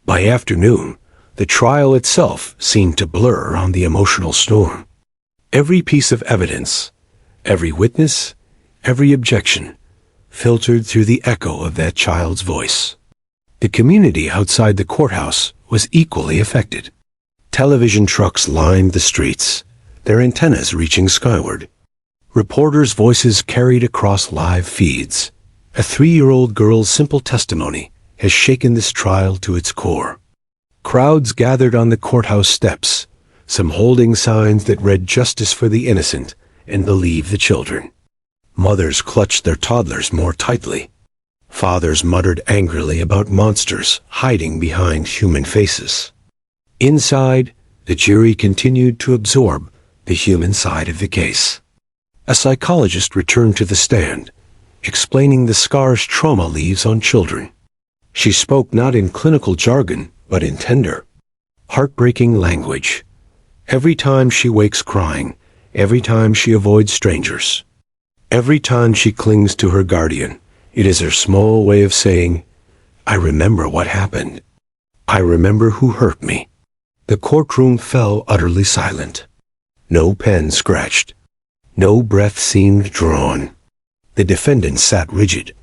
By afternoon, the trial itself seemed to blur on the emotional storm. Every piece of evidence, every witness, every objection, filtered through the echo of that child's voice. The community outside the courthouse was equally affected. Television trucks lined the streets, their antennas reaching skyward. Reporters' voices carried across live feeds. A 3-year-old girl's simple testimony has shaken this trial to its core. Crowds gathered on the courthouse steps, some holding signs that read "Justice for the Innocent" and "Believe the Children." Mothers clutched their toddlers more tightly. Fathers muttered angrily about monsters hiding behind human faces. Inside, the jury continued to absorb the human side of the case. A psychologist returned to the stand, explaining the scars trauma leaves on children. She spoke not in clinical jargon, but in tender, heartbreaking language. Every time she wakes crying, every time she avoids strangers, every time she clings to her guardian, it is her small way of saying, "I remember what happened. I remember who hurt me." The courtroom fell utterly silent. No pen scratched. No breath seemed drawn. The defendant sat rigid,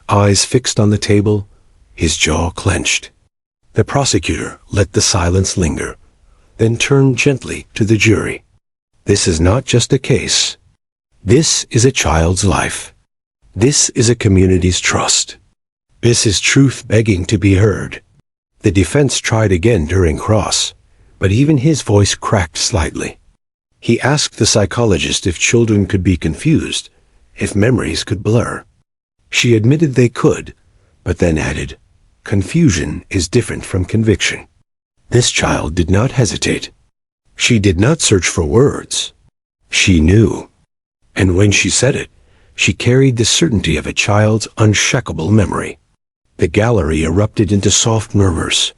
eyes fixed on the table, his jaw clenched. The prosecutor let the silence linger, then turned gently to the jury. "This is not just a case. This is a child's life. This is a community's trust. This is truth begging to be heard." The defense tried again during cross, but even his voice cracked slightly. He asked the psychologist if children could be confused, if memories could blur. She admitted they could, but then added, "Confusion is different from conviction." This child did not hesitate. She did not search for words. She knew. And when she said it, she carried the certainty of a child's unshakable memory. The gallery erupted into soft murmurs,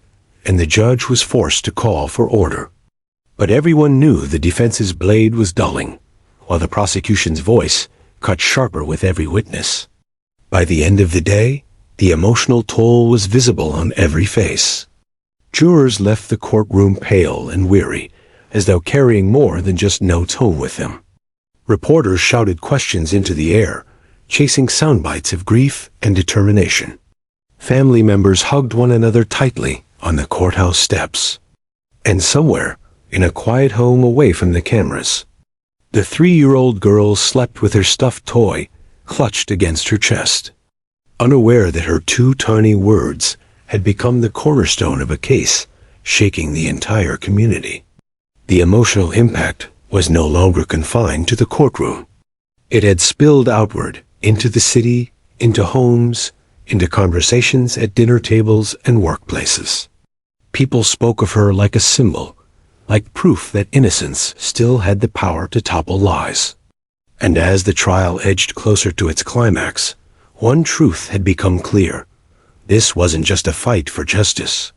and the judge was forced to call for order. But everyone knew the defense's blade was dulling, while the prosecution's voice cut sharper with every witness. By the end of the day, the emotional toll was visible on every face. Jurors left the courtroom pale and weary, as though carrying more than just notes home with them. Reporters shouted questions into the air, chasing sound bites of grief and determination. Family members hugged one another tightly on the courthouse steps. And somewhere, in a quiet home away from the cameras, the 3-year-old girl slept with her stuffed toy clutched against her chest, unaware that her 2 tiny words had become the cornerstone of a case shaking the entire community. The emotional impact was no longer confined to the courtroom. It had spilled outward into the city, into homes, into conversations at dinner tables and workplaces. People spoke of her like a symbol, like proof that innocence still had the power to topple lies. And as the trial edged closer to its climax, one truth had become clear. This wasn't just a fight for justice.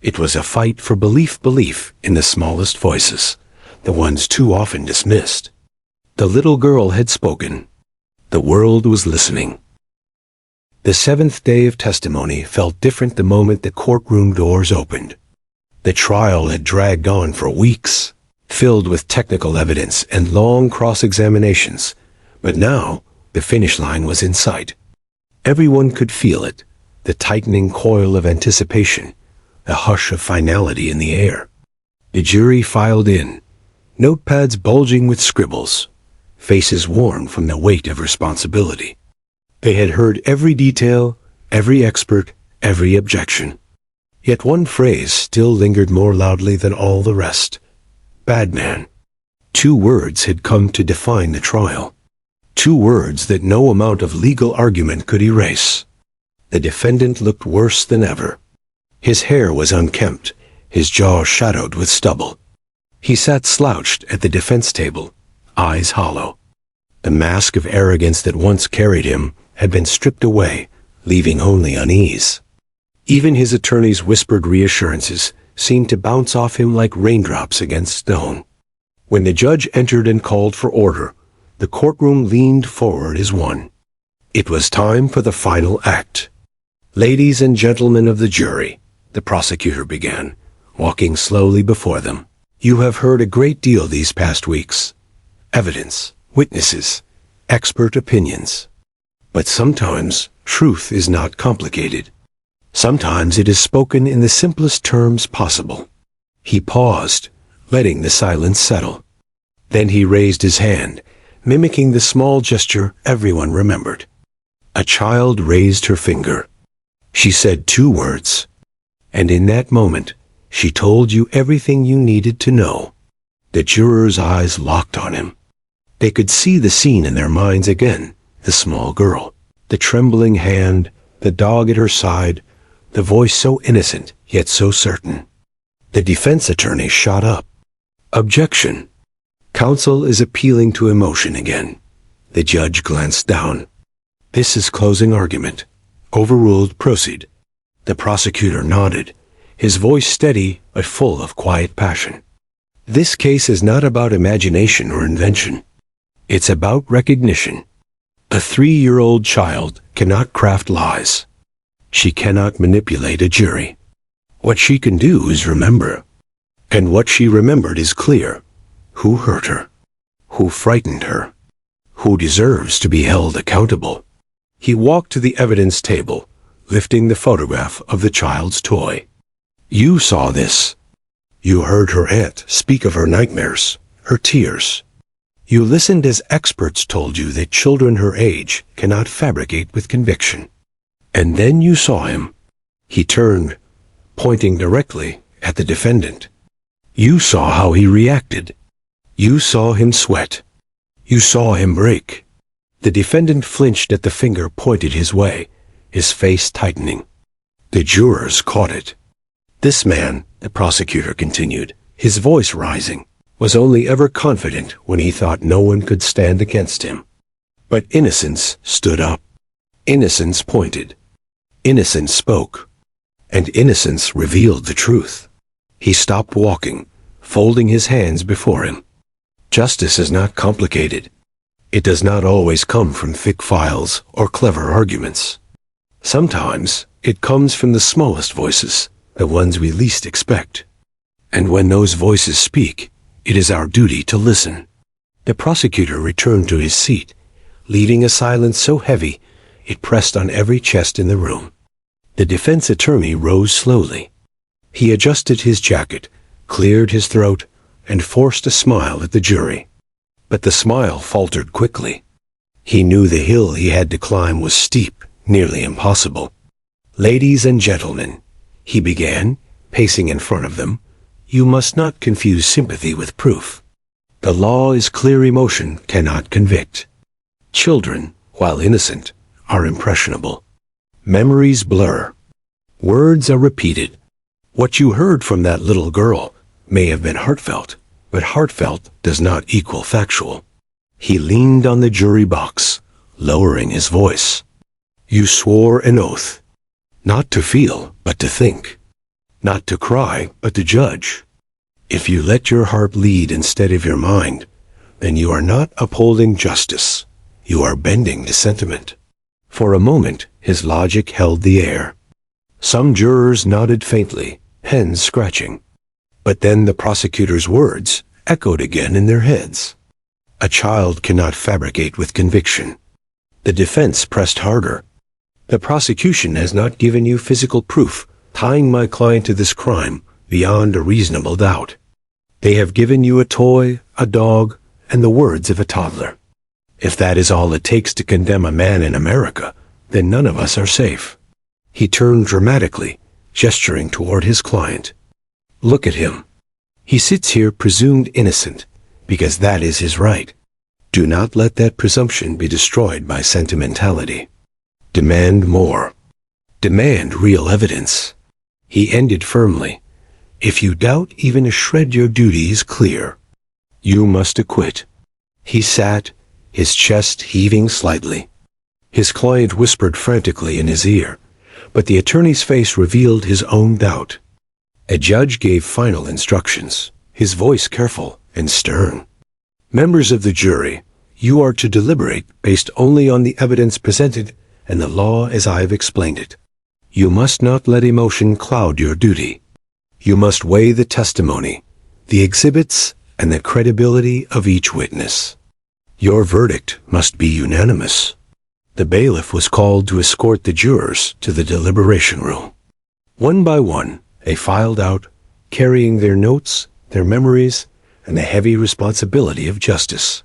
It was a fight for belief in the smallest voices, the ones too often dismissed. The little girl had spoken. The world was listening. The 7th day of testimony felt different the moment the courtroom doors opened. The trial had dragged on for weeks, filled with technical evidence and long cross-examinations, but now the finish line was in sight. Everyone could feel it, the tightening coil of anticipation, the hush of finality in the air. The jury filed in, notepads bulging with scribbles, faces worn from the weight of responsibility. They had heard every detail, every expert, every objection. Yet one phrase still lingered more loudly than all the rest. Bad man. 2 words had come to define the trial. 2 words that no amount of legal argument could erase. The defendant looked worse than ever. His hair was unkempt, his jaw shadowed with stubble. He sat slouched at the defense table, eyes hollow. The mask of arrogance that once carried him had been stripped away, leaving only unease. Even his attorney's whispered reassurances seemed to bounce off him like raindrops against stone. When the judge entered and called for order, the courtroom leaned forward as one. It was time for the final act. Ladies and gentlemen of the jury, the prosecutor began, walking slowly before them. You have heard a great deal these past weeks. Evidence, witnesses, expert opinions. But sometimes truth is not complicated. Sometimes it is spoken in the simplest terms possible. He paused, letting the silence settle. Then he raised his hand, mimicking the small gesture everyone remembered. A child raised her finger. She said 2 words. And in that moment, she told you everything you needed to know. The jurors' eyes locked on him. They could see the scene in their minds again, the small girl, the trembling hand, the dog at her side, the voice so innocent yet so certain. The defense attorney shot up. Objection. Counsel is appealing to emotion again. The judge glanced down. This is closing argument. Overruled, proceed. The prosecutor nodded, his voice steady but full of quiet passion. This case is not about imagination or invention. It's about recognition. A 3-year-old child cannot craft lies. She cannot manipulate a jury. What she can do is remember. And what she remembered is clear. Who hurt her? Who frightened her? Who deserves to be held accountable? He walked to the evidence table, lifting the photograph of the child's toy. You saw this. You heard her aunt speak of her nightmares, her tears. You listened as experts told you that children her age cannot fabricate with conviction. And then you saw him. He turned, pointing directly at the defendant. You saw how he reacted. You saw him sweat. You saw him break. The defendant flinched at the finger pointed his way, his face tightening. The jurors caught it. This man, the prosecutor continued, his voice rising, was only ever confident when he thought no one could stand against him. But innocence stood up. Innocence pointed. Innocence spoke. And innocence revealed the truth. He stopped walking, folding his hands before him. Justice is not complicated. It does not always come from thick files or clever arguments. Sometimes it comes from the smallest voices, the ones we least expect. And when those voices speak, it is our duty to listen. The prosecutor returned to his seat, leaving a silence so heavy it pressed on every chest in the room. The defense attorney rose slowly. He adjusted his jacket, cleared his throat, and forced a smile at the jury. But the smile faltered quickly. He knew the hill he had to climb was steep, nearly impossible. "Ladies and gentlemen," he began, pacing in front of them, "you must not confuse sympathy with proof. The law is clear, emotion cannot convict. Children, while innocent, are impressionable. Memories blur. Words are repeated. What you heard from that little girl may have been heartfelt, but heartfelt does not equal factual." He leaned on the jury box, lowering his voice. "You swore an oath, not to feel, but to think. Not to cry, but to judge. If you let your heart lead instead of your mind, then you are not upholding justice. You are bending the sentiment." For a moment, his logic held the air. Some jurors nodded faintly, heads scratching. But then the prosecutor's words echoed again in their heads. "A child cannot fabricate with conviction." The defense pressed harder. "The prosecution has not given you physical proof tying my client to this crime beyond a reasonable doubt. They have given you a toy, a dog, and the words of a toddler. If that is all it takes to condemn a man in America, then none of us are safe." He turned dramatically, gesturing toward his client. "Look at him. He sits here presumed innocent, because that is his right. Do not let that presumption be destroyed by sentimentality. Demand more. Demand real evidence." He ended firmly. "If you doubt even a shred your duty is clear. You must acquit." He sat, his chest heaving slightly. His client whispered frantically in his ear, but the attorney's face revealed his own doubt. A judge gave final instructions, his voice careful and stern. "Members of the jury, you are to deliberate based only on the evidence presented and the law as I have explained it. You must not let emotion cloud your duty. You must weigh the testimony, the exhibits, and the credibility of each witness. Your verdict must be unanimous." The bailiff was called to escort the jurors to the deliberation room. One by one, they filed out, carrying their notes, their memories, and the heavy responsibility of justice.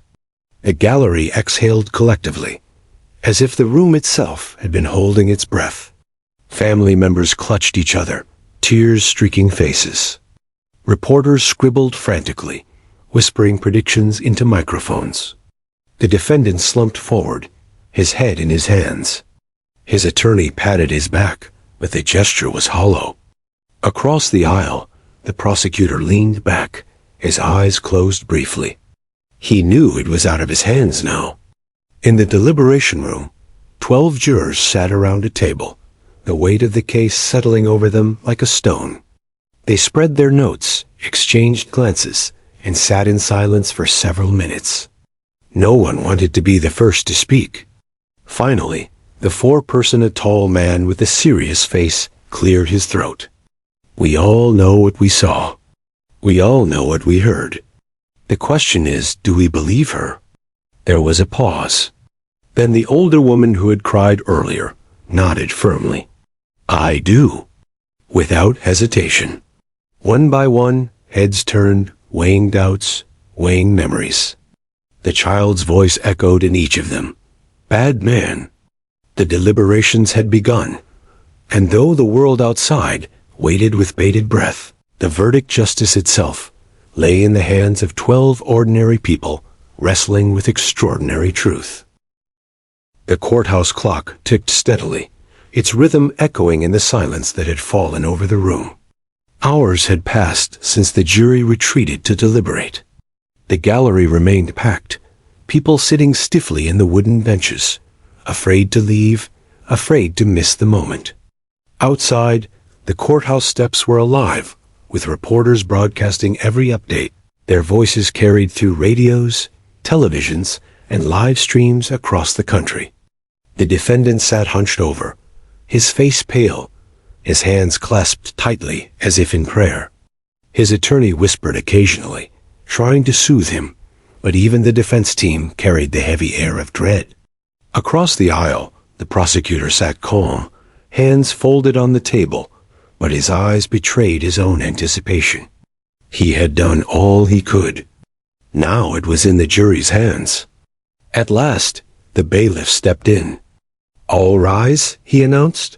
The gallery exhaled collectively, as if the room itself had been holding its breath. Family members clutched each other, tears streaking faces. Reporters scribbled frantically, whispering predictions into microphones. The defendant slumped forward, his head in his hands. His attorney patted his back, but the gesture was hollow. Across the aisle, the prosecutor leaned back, his eyes closed briefly. He knew it was out of his hands now. In the deliberation room, 12 jurors sat around a table, the weight of the case settling over them like a stone. They spread their notes, exchanged glances, and sat in silence for several minutes. No one wanted to be the first to speak. Finally, the foreperson, a tall man with a serious face, cleared his throat. "We all know what we saw. We all know what we heard. The question is, do we believe her?" There was a pause. Then the older woman who had cried earlier nodded firmly. "I do," without hesitation. One by one, heads turned, weighing doubts, weighing memories. The child's voice echoed in each of them. "Bad man." The deliberations had begun, and though the world outside waited with bated breath, the verdict, justice itself, lay in the hands of 12 ordinary people wrestling with extraordinary truth. The courthouse clock ticked steadily, its rhythm echoing in the silence that had fallen over the room. Hours had passed since the jury retreated to deliberate. The gallery remained packed, people sitting stiffly in the wooden benches, afraid to leave, afraid to miss the moment. Outside, the courthouse steps were alive, with reporters broadcasting every update, their voices carried through radios, televisions, and live streams across the country. The defendant sat hunched over, his face pale, his hands clasped tightly as if in prayer. His attorney whispered occasionally, trying to soothe him, but even the defense team carried the heavy air of dread. Across the aisle, the prosecutor sat calm, hands folded on the table, but his eyes betrayed his own anticipation. He had done all he could. Now it was in the jury's hands. At last, the bailiff stepped in. "All rise," he announced.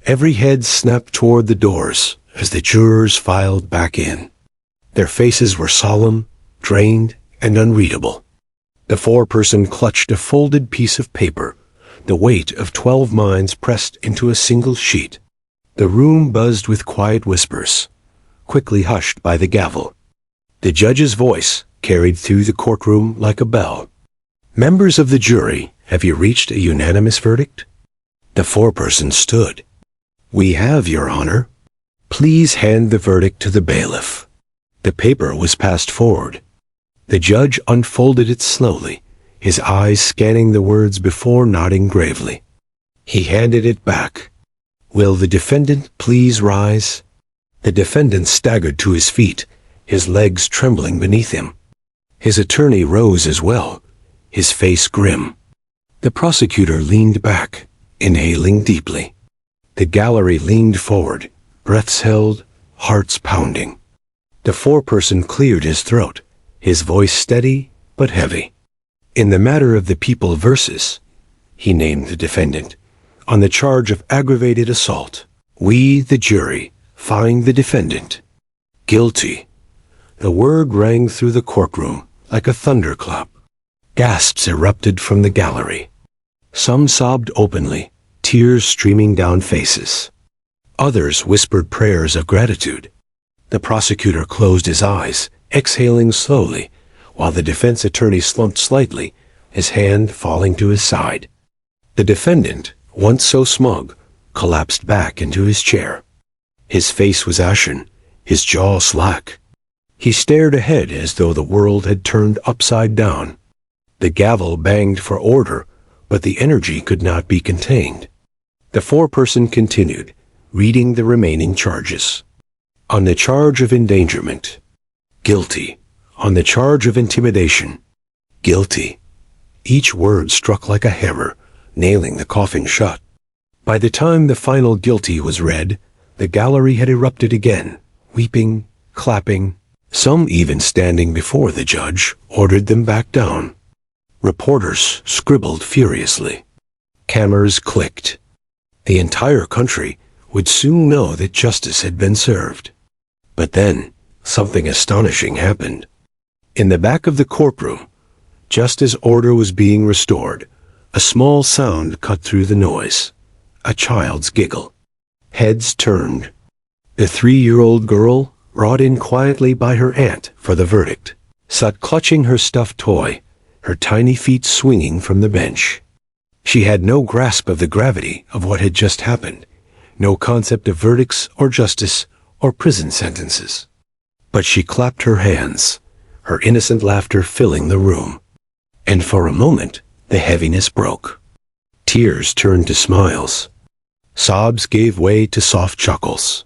Every head snapped toward the doors as the jurors filed back in. Their faces were solemn, drained, and unreadable. The foreperson clutched a folded piece of paper, the weight of 12 minds pressed into a single sheet. The room buzzed with quiet whispers, quickly hushed by the gavel. The judge's voice carried through the courtroom like a bell. "Members of the jury, have you reached a unanimous verdict?" The foreperson stood. "We have, Your Honor." "Please hand the verdict to the bailiff." The paper was passed forward. The judge unfolded it slowly, his eyes scanning the words before nodding gravely. He handed it back. "Will the defendant please rise?" The defendant staggered to his feet, his legs trembling beneath him. His attorney rose as well, his face grim. The prosecutor leaned back, inhaling deeply. The gallery leaned forward, breaths held, hearts pounding. The foreperson cleared his throat, his voice steady but heavy. "In the matter of the People versus," he named the defendant, "on the charge of aggravated assault, we, the jury, find the defendant guilty." The word rang through the courtroom like a thunderclap. Gasps erupted from the gallery. Some sobbed openly, tears streaming down faces. Others whispered prayers of gratitude. The prosecutor closed his eyes, exhaling slowly, while the defense attorney slumped slightly, his hand falling to his side. The defendant, once so smug, collapsed back into his chair. His face was ashen, his jaw slack. He stared ahead as though the world had turned upside down. The gavel banged for order, but the energy could not be contained. The foreperson continued, reading the remaining charges. On the charge of endangerment, guilty. On the charge of intimidation, guilty. Each word struck like a hammer, nailing the coffin shut. By the time the final guilty was read, the gallery had erupted again, weeping, clapping. Some, even standing before the judge, ordered them back down. Reporters scribbled furiously. Cameras clicked. The entire country would soon know that justice had been served. But then, something astonishing happened. In the back of the courtroom, just as order was being restored, a small sound cut through the noise. A child's giggle. Heads turned. The 3-year-old girl, brought in quietly by her aunt for the verdict, sat clutching her stuffed toy, her tiny feet swinging from the bench. She had no grasp of the gravity of what had just happened, no concept of verdicts or justice or prison sentences. But she clapped her hands, her innocent laughter filling the room. And for a moment, the heaviness broke. Tears turned to smiles. Sobs gave way to soft chuckles.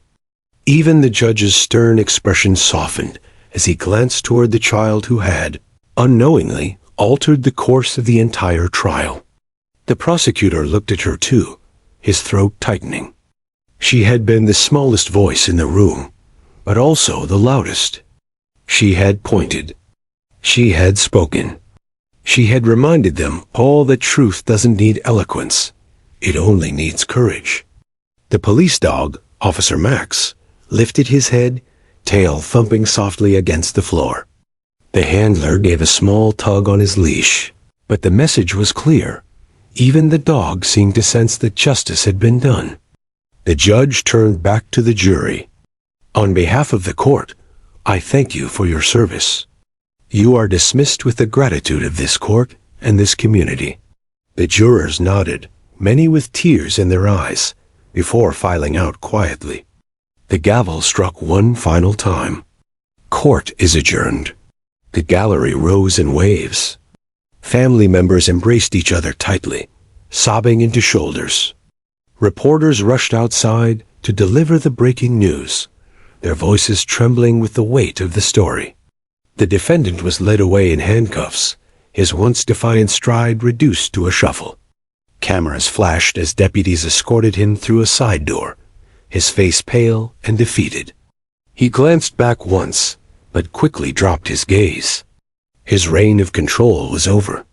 Even the judge's stern expression softened as he glanced toward the child who had, unknowingly, altered the course of the entire trial. The prosecutor looked at her too, his throat tightening. She had been the smallest voice in the room, but also the loudest. She had pointed. She had spoken. She had reminded them all that truth doesn't need eloquence. It only needs courage. The police dog, Officer Max, lifted his head, tail thumping softly against the floor. The handler gave a small tug on his leash, but the message was clear. Even the dog seemed to sense that justice had been done. The judge turned back to the jury. "On behalf of the court, I thank you for your service. You are dismissed with the gratitude of this court and this community." The jurors nodded, many with tears in their eyes, before filing out quietly. The gavel struck one final time. Court is adjourned. The gallery rose in waves. Family members embraced each other tightly, sobbing into shoulders. Reporters rushed outside to deliver the breaking news, their voices trembling with the weight of the story. The defendant was led away in handcuffs, his once defiant stride reduced to a shuffle. Cameras flashed as deputies escorted him through a side door, his face pale and defeated. He glanced back once, but quickly dropped his gaze. His reign of control was over.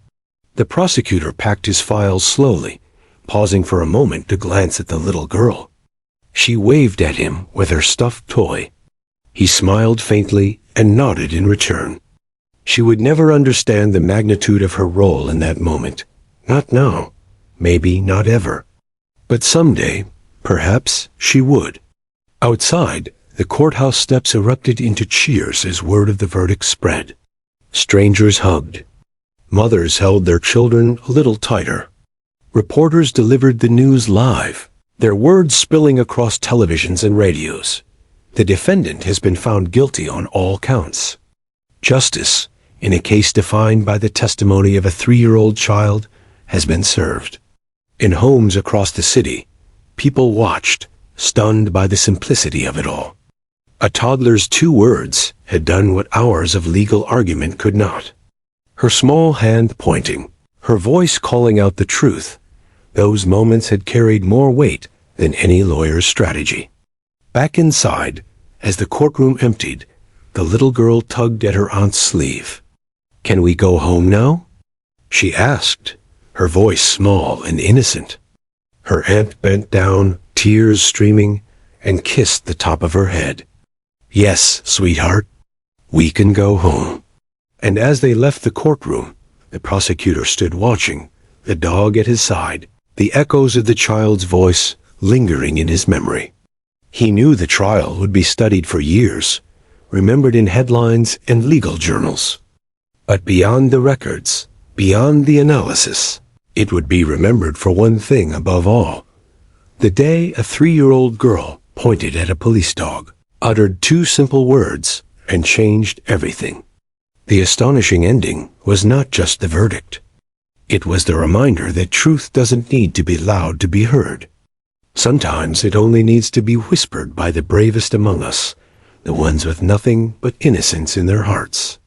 The prosecutor packed his files slowly, pausing for a moment to glance at the little girl. She waved at him with her stuffed toy. He smiled faintly and nodded in return. She would never understand the magnitude of her role in that moment. Not now. Maybe not ever. But someday, perhaps, she would. Outside, the courthouse steps erupted into cheers as word of the verdict spread. Strangers hugged. Mothers held their children a little tighter. Reporters delivered the news live, their words spilling across televisions and radios. The defendant has been found guilty on all counts. Justice, in a case defined by the testimony of a 3-year-old child, has been served. In homes across the city, people watched, stunned by the simplicity of it all. A toddler's 2 words had done what hours of legal argument could not. Her small hand pointing, her voice calling out the truth, those moments had carried more weight than any lawyer's strategy. Back inside, as the courtroom emptied, the little girl tugged at her aunt's sleeve. "Can we go home now?" she asked, her voice small and innocent. Her aunt bent down, tears streaming, and kissed the top of her head. "Yes, sweetheart, we can go home." And as they left the courtroom, the prosecutor stood watching, the dog at his side, the echoes of the child's voice lingering in his memory. He knew the trial would be studied for years, remembered in headlines and legal journals. But beyond the records, beyond the analysis, it would be remembered for one thing above all. The day a 3-year-old girl pointed at a police dog, uttered 2 simple words, and changed everything. The astonishing ending was not just the verdict. It was the reminder that truth doesn't need to be loud to be heard. Sometimes it only needs to be whispered by the bravest among us, the ones with nothing but innocence in their hearts.